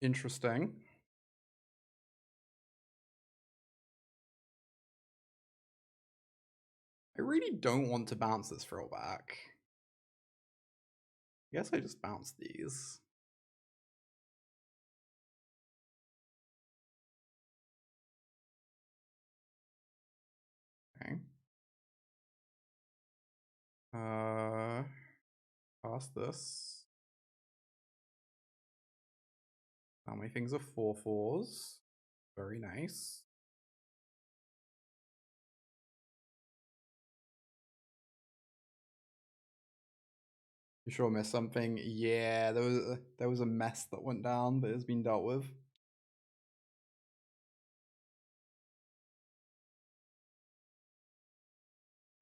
Interesting. I really don't want to bounce this throwback. I guess I just bounce these. Okay. Pass this. Now my things are 4/4s. Very nice. You sure missed something? Yeah, there was a mess that went down, but it's been dealt with.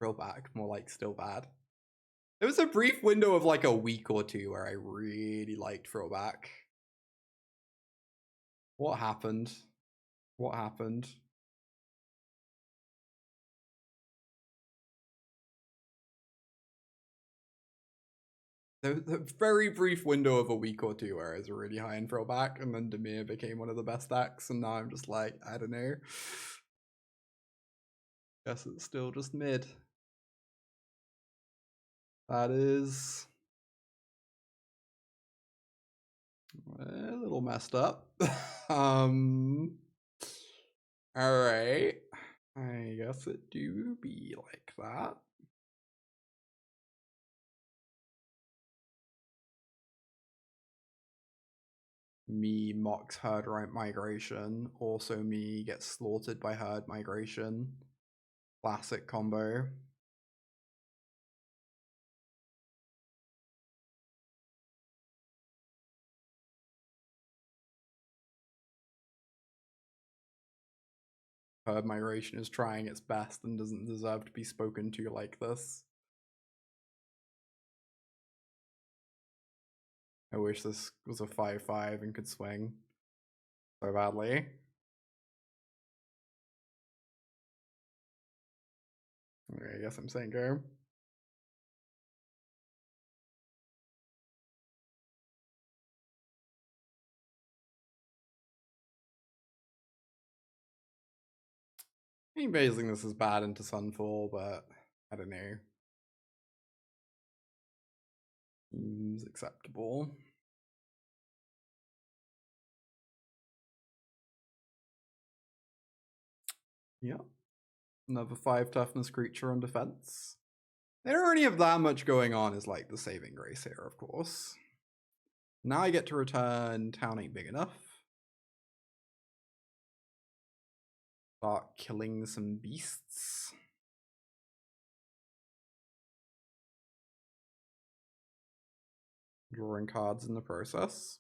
Real back, more like still bad. There was a brief window of like a week or two where I really liked throwback. What happened? What happened? The very brief window of a week or two where I was really high in throwback, and then Dimir became one of the best decks, and now I'm just like, I don't know. Guess it's still just mid. That is a little messed up. Alright. I guess it do be like that. Me mocks herd migration. Also me gets slaughtered by herd migration. Classic combo. Herd migration is trying its best and doesn't deserve to be spoken to like this. I wish this was a 5/5 and could swing so badly. Okay, I guess I'm saying go. I mean, basing this is bad into Sunfall, but I don't know. Seems acceptable. Yeah. Another 5 toughness creature on defense. They don't really have that much going on as like the saving grace here, of course. Now I get to return Town Ain't Big Enough. Start killing some beasts. Drawing cards in the process.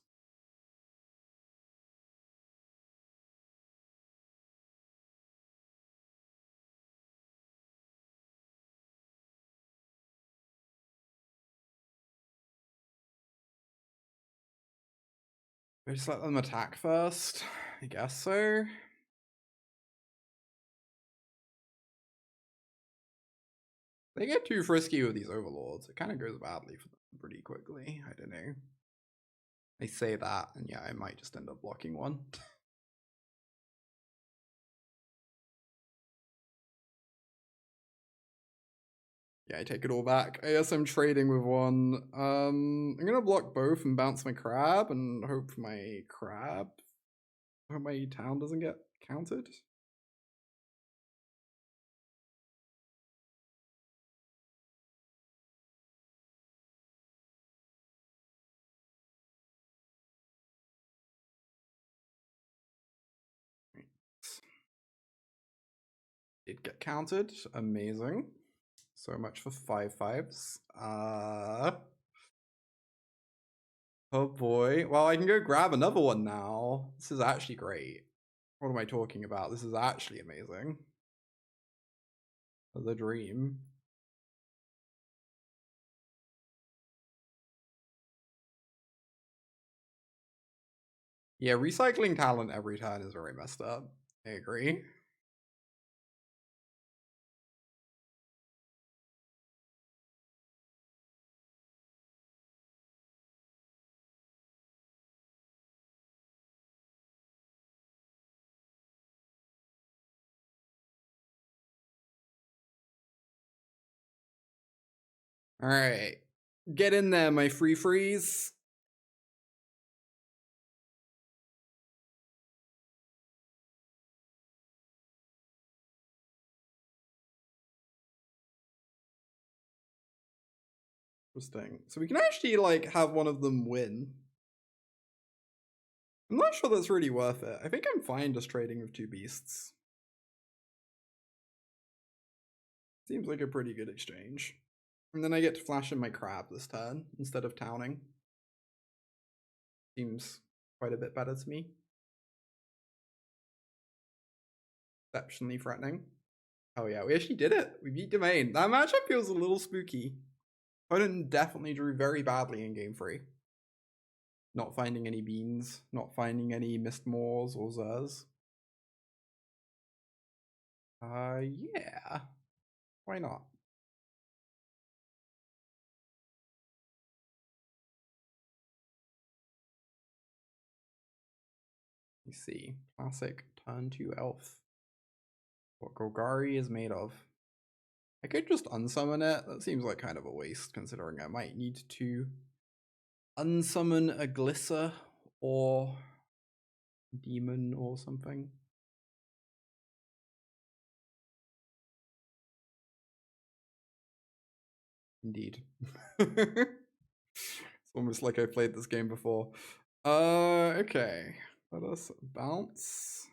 I just let them attack first. I guess so. They get too frisky with these overlords. It kind of goes badly for them pretty quickly. I don't know. I say that, and yeah, I might just end up blocking one. Yeah, I take it all back. I guess I'm trading with one. I'm gonna block both and bounce my crab and hope my town doesn't get counted. Did get counted. Amazing. So much for 5/5s. Oh boy. Well, I can go grab another one now. This is actually great. What am I talking about? This is actually amazing. The dream. Yeah, recycling talent every turn is very messed up. I agree. All right. Get in there, my free freeze. Interesting. So we can actually like have one of them win. I'm not sure that's really worth it. I think I'm fine just trading with 2 beasts. Seems like a pretty good exchange. And then I get to flash in my crab this turn instead of towning. Seems quite a bit better to me. Exceptionally threatening. Oh yeah, we actually did it. We beat Domain. That matchup feels a little spooky. Opponent definitely drew very badly in game 3. Not finding any beans, not finding any Mist Moors or Zers. Yeah. Why not? Let me see. Classic turn 2 elf. What Golgari is made of. I could just unsummon it. That seems like kind of a waste considering I might need to unsummon a Glisser or demon or something. Indeed. It's almost like I played this game before. Okay. Let us bounce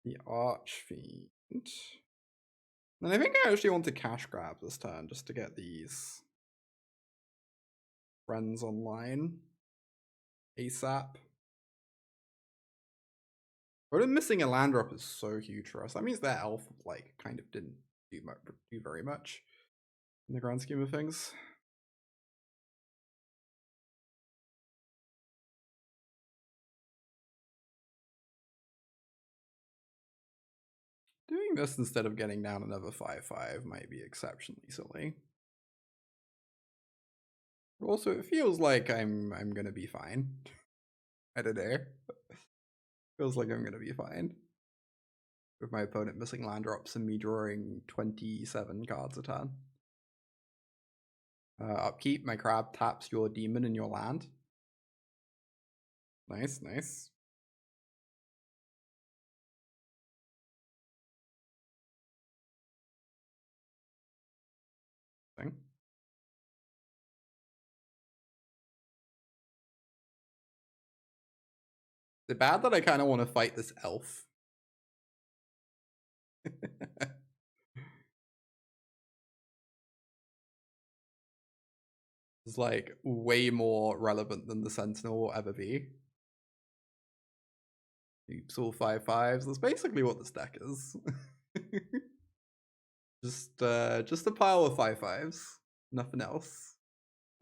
the Archfiend. And I think I actually want to cash grab this turn just to get these friends online ASAP. But missing a land drop is so huge for us. That means that elf like kind of didn't do very much in the grand scheme of things. Doing this instead of getting down another 5/5 might be exceptionally silly. But also, it feels like I'm gonna be fine. I don't know. Feels like I'm gonna be fine. With my opponent missing land drops and me drawing 27 cards a turn. Upkeep, my crab taps your demon in your land. Nice, nice. Thing. Is it bad that I kind of want to fight this elf? It's like way more relevant than the Sentinel will ever be. Oops, all 5/5s. That's basically what this deck is. just a pile of 5/5s. Nothing else.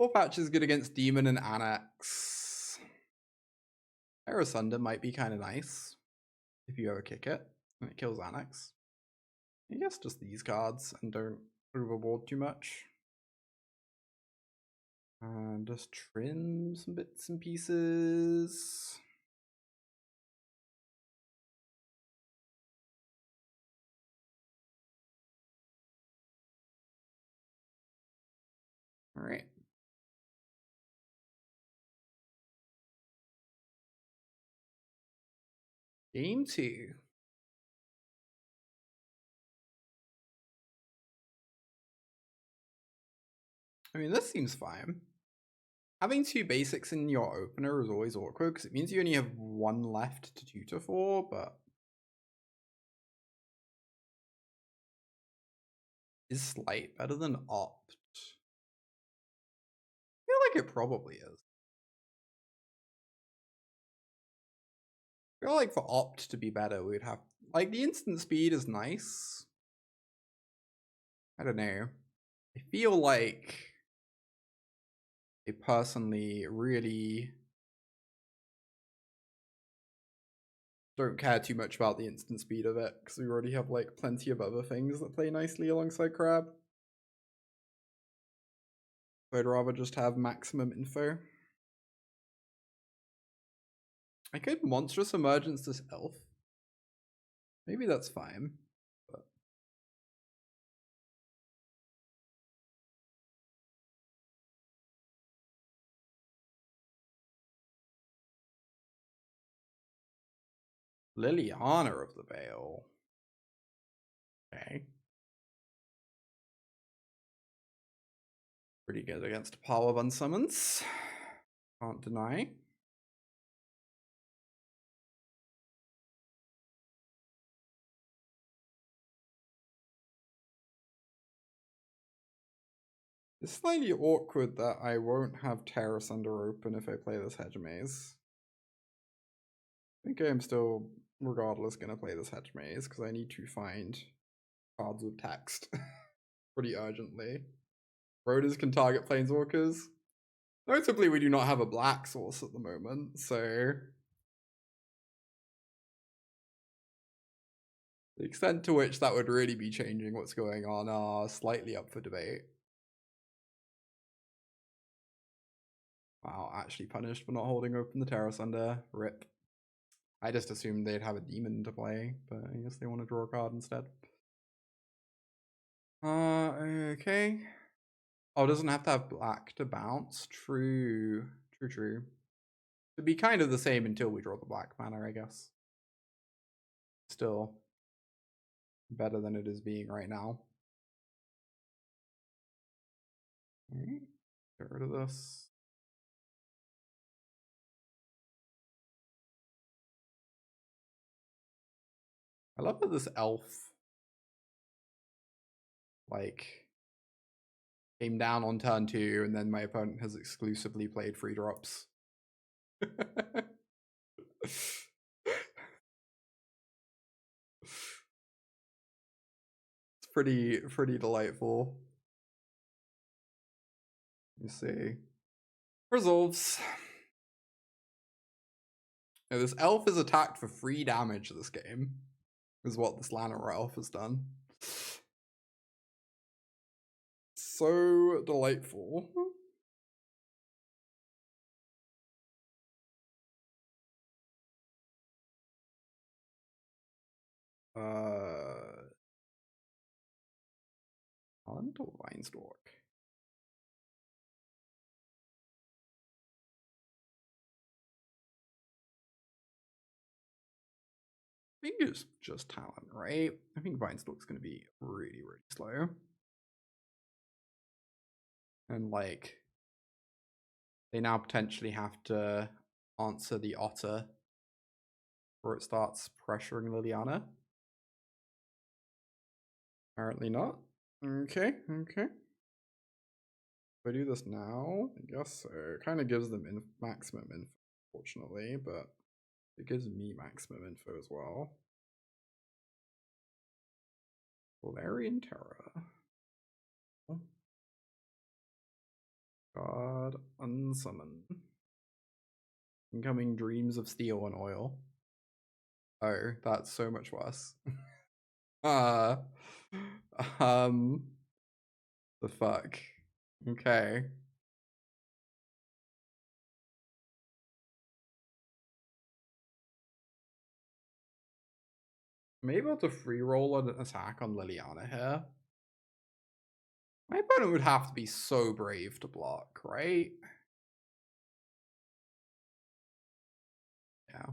Pawpatch is good against Demon and Annex. Tear Asunder might be kind of nice if you ever kick it and it kills Annex. I guess just these cards and don't overboard too much. And just trim some bits and pieces. All right. Game 2. I mean, this seems fine. Having 2 basics in your opener is always awkward because it means you only have 1 left to tutor for, but is Sleight better than Opt? I feel like it probably is. I feel like for Opt to be better, we'd have like the instant speed is nice. I don't know. I feel like I personally really don't care too much about the instant speed of it, because we already have like plenty of other things that play nicely alongside Crab. So I'd rather just have maximum info. I could Monstrous Emergence this elf. Maybe that's fine. But... Liliana of the Veil. Okay. Pretty good against a pile of unsummons. Can't deny. It's slightly awkward that I won't have Tear Asunder open if I play this Hedge Maze. I think I'm still, regardless, going to play this Hedge Maze because I need to find cards with text pretty urgently. Roaders can target Planeswalkers. Notably, we do not have a black source at the moment, so... the extent to which that would really be changing what's going on are slightly up for debate. Wow, actually punished for not holding open the Tear Asunder. RIP. I just assumed they'd have a demon to play, but I guess they want to draw a card instead. Okay. Oh, it doesn't have to have black to bounce. True. True. It'd be kind of the same until we draw the black mana, I guess. Still better than it is being right now. Alright, get rid of this. I love that this elf like came down on turn 2 and then my opponent has exclusively played 3-drops. It's pretty delightful. You see. Resolves. Now, this elf is attacked for 3 damage this game, is what this Llanowar elf has done. So delightful. Onto Vinestalk. I think it's just talent, right? I think Vinestalk's going to be really slow. And like, they now potentially have to answer the Otter before it starts pressuring Liliana. Apparently not. Okay. If I do this now, I guess so. It kind of gives them maximum info, fortunately, but it gives me maximum info as well. Tolarian Terror. God, Unsummon. Incoming Dreams of Steel and Oil. Oh, that's so much worse. The fuck. Okay. I'm able to free roll an attack on Liliana here. My opponent would have to be so brave to block, right? Yeah.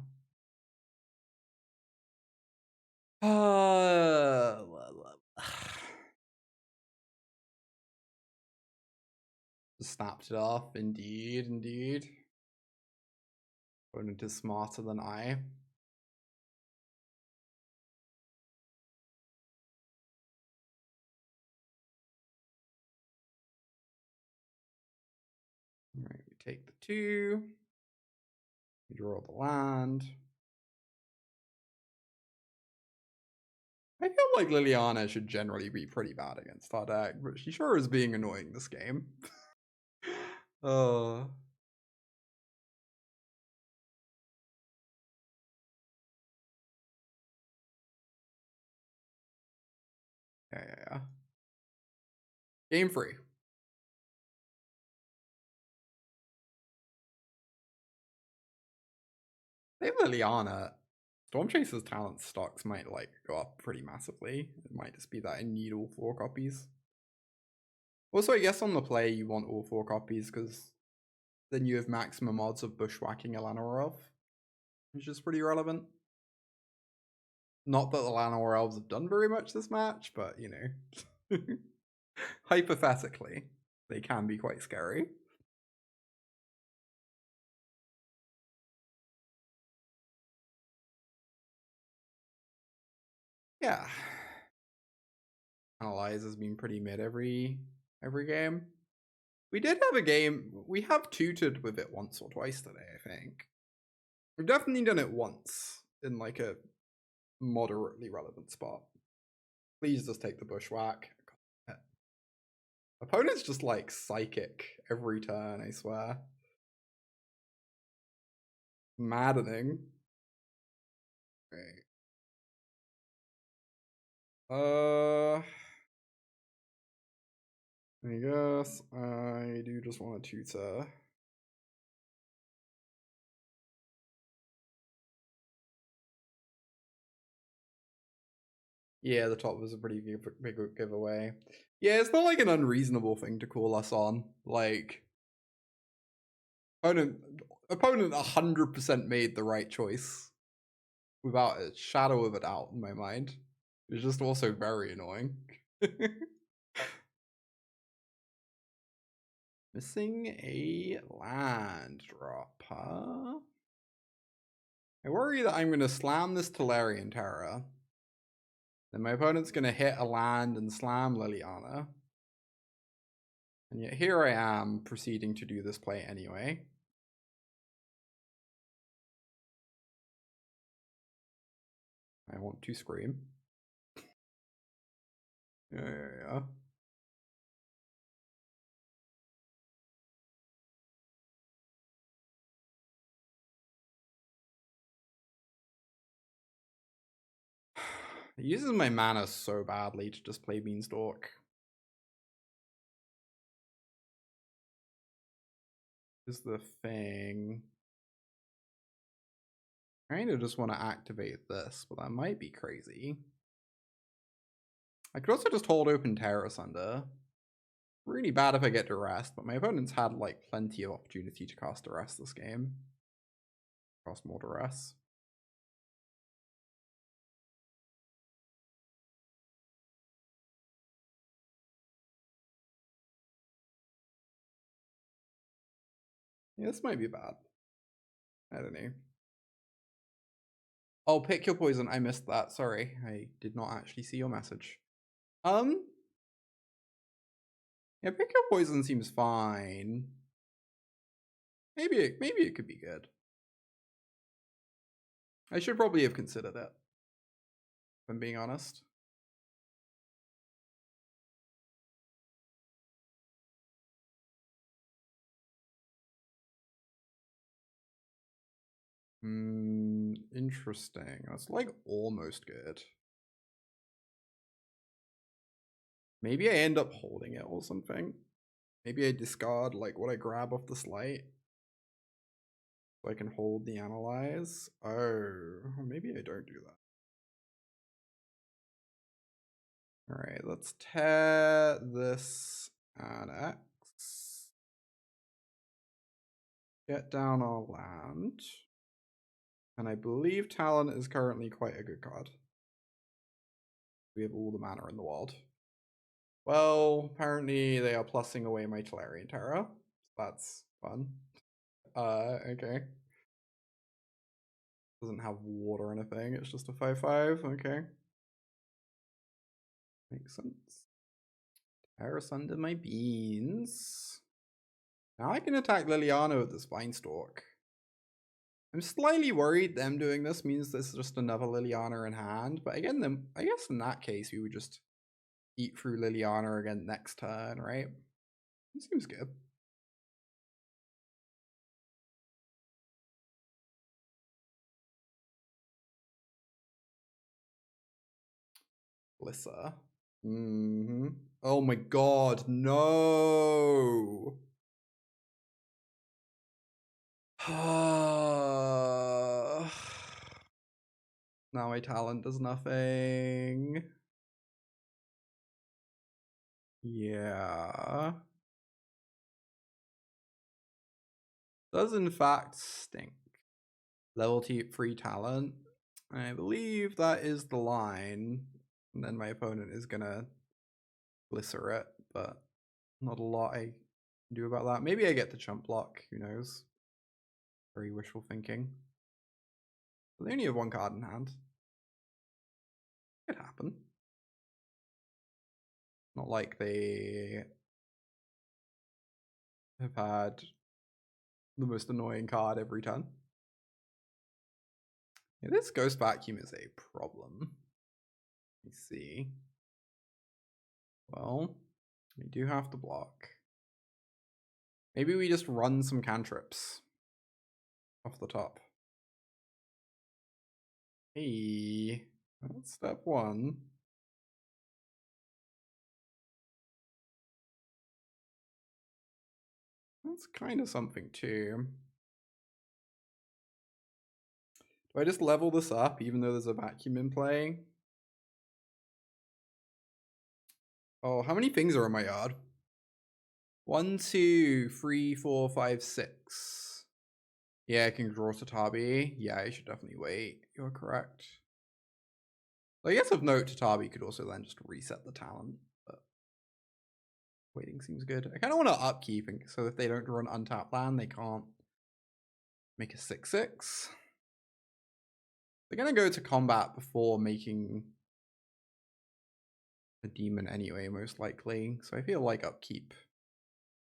Snapped it off, indeed. Opponent is smarter than I. Alright, we take the 2. We draw the land. I feel like Liliana should generally be pretty bad against our deck, but she sure is being annoying this game. Game 3. They have Liliana. Stormchaser's talent stocks might like go up pretty massively. It might just be that I need all 4 copies. Also, I guess on the play you want all 4 copies because then you have maximum odds of bushwhacking a Llanowar Elf, which is pretty relevant. Not that the Llanowar Elves have done very much this match, but you know, hypothetically, they can be quite scary. Yeah. Analyze has been pretty mid every game. We did have a game, we have tutored with it once or twice today, I think. We've definitely done it once in like a moderately relevant spot. Please just take the bushwhack. Opponent's just like psychic every turn, I swear. Maddening. Right. I guess I do just want to tutor. Yeah, the top was a pretty big giveaway. Yeah, it's not like an unreasonable thing to call us on. Like, opponent 100% made the right choice. Without a shadow of a doubt in my mind. It's just also very annoying. Missing a land drop, huh? I worry that I'm going to slam this Tolarian Terror. Then my opponent's going to hit a land and slam Liliana. And yet here I am proceeding to do this play anyway. I want to scream. Yeah. It uses my mana so badly to just play Beanstalk. Is the thing. I kind of just want to activate this, but that might be crazy. I could also just hold open Tear Asunder. Really bad if I get Duress, but my opponent's had like plenty of opportunity to cast Duress this game. Cost more Duress. Yeah, this might be bad. I don't know. Oh, pick your poison. I missed that. Sorry. I did not actually see your message. Yeah, pick your poison seems fine. Maybe it could be good. I should probably have considered it, if I'm being honest. Interesting. That's like almost good. Maybe I end up holding it or something. Maybe I discard like what I grab off the Sleight. So I can hold the Analyze. Oh, maybe I don't do that. Alright, let's tear this and X. Get down our land. And I believe Talon is currently quite a good card. We have all the mana in the world. Well, apparently they are plussing away my Tolarian Terror. That's fun. Okay. Doesn't have water or anything, it's just a 5/5, okay. Makes sense. Tear Asunder my beans. Now I can attack Liliana with this Vinestalk. I'm slightly worried them doing this means there's just another Liliana in hand, but again, I guess in that case we would just eat through Liliana again next turn, right? It seems good. Lissa. Oh my god, no! Now my talent does nothing. Yeah. Does in fact stink. Level 3 talent. I believe that is the line. And then my opponent is gonna glisser it, but not a lot I can do about that. Maybe I get the chump block, who knows? Very wishful thinking. But they only have one card in hand. Could happen. Not like they have had the most annoying card every turn. Yeah, this Ghost Vacuum is a problem. Let me see. Well, we do have to block. Maybe we just run some cantrips off the top. Hey, that's step one. That's kind of something too. Do I just level this up even though there's a vacuum in play? Oh, how many things are in my yard? 1, 2, 3, 4, 5, 6. Yeah, I can draw Tatabi. Yeah, I should definitely wait. You're correct. I guess of note, Tatabi could also then just reset the talent, but waiting seems good. I kind of want to upkeep, so if they don't draw an untapped land, they can't make a 6/6. They're gonna go to combat before making a demon anyway, most likely. So I feel like upkeep,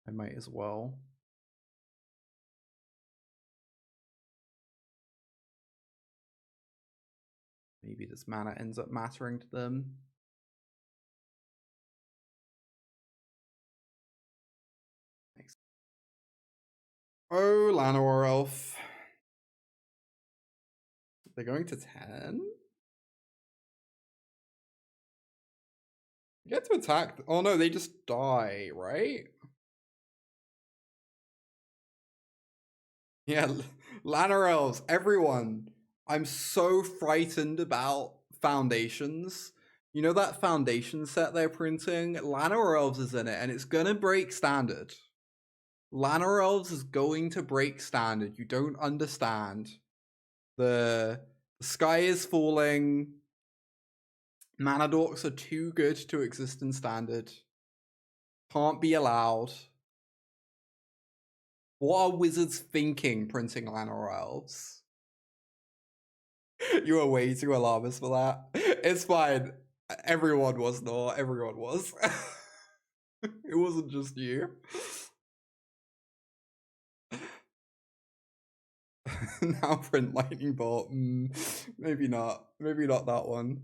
I might as well. Maybe this mana ends up mattering to them. Nice. Oh, Llanowar Elf. They're going to 10? You get to attack. Oh no, they just die, right? Yeah, Llanowar Elves, everyone. I'm so frightened about foundations. You know that foundation set they're printing? Llanowar Elves is in it, and it's gonna break standard. Llanowar Elves is going to break standard. You don't understand. The sky is falling. Mana dorks are too good to exist in standard. Can't be allowed. What are wizards thinking printing Llanowar Elves? You were way too alarmist for that. It's fine. Everyone was not. Everyone was. It wasn't just you. Now print lightning bolt. Maybe not. Maybe not that one.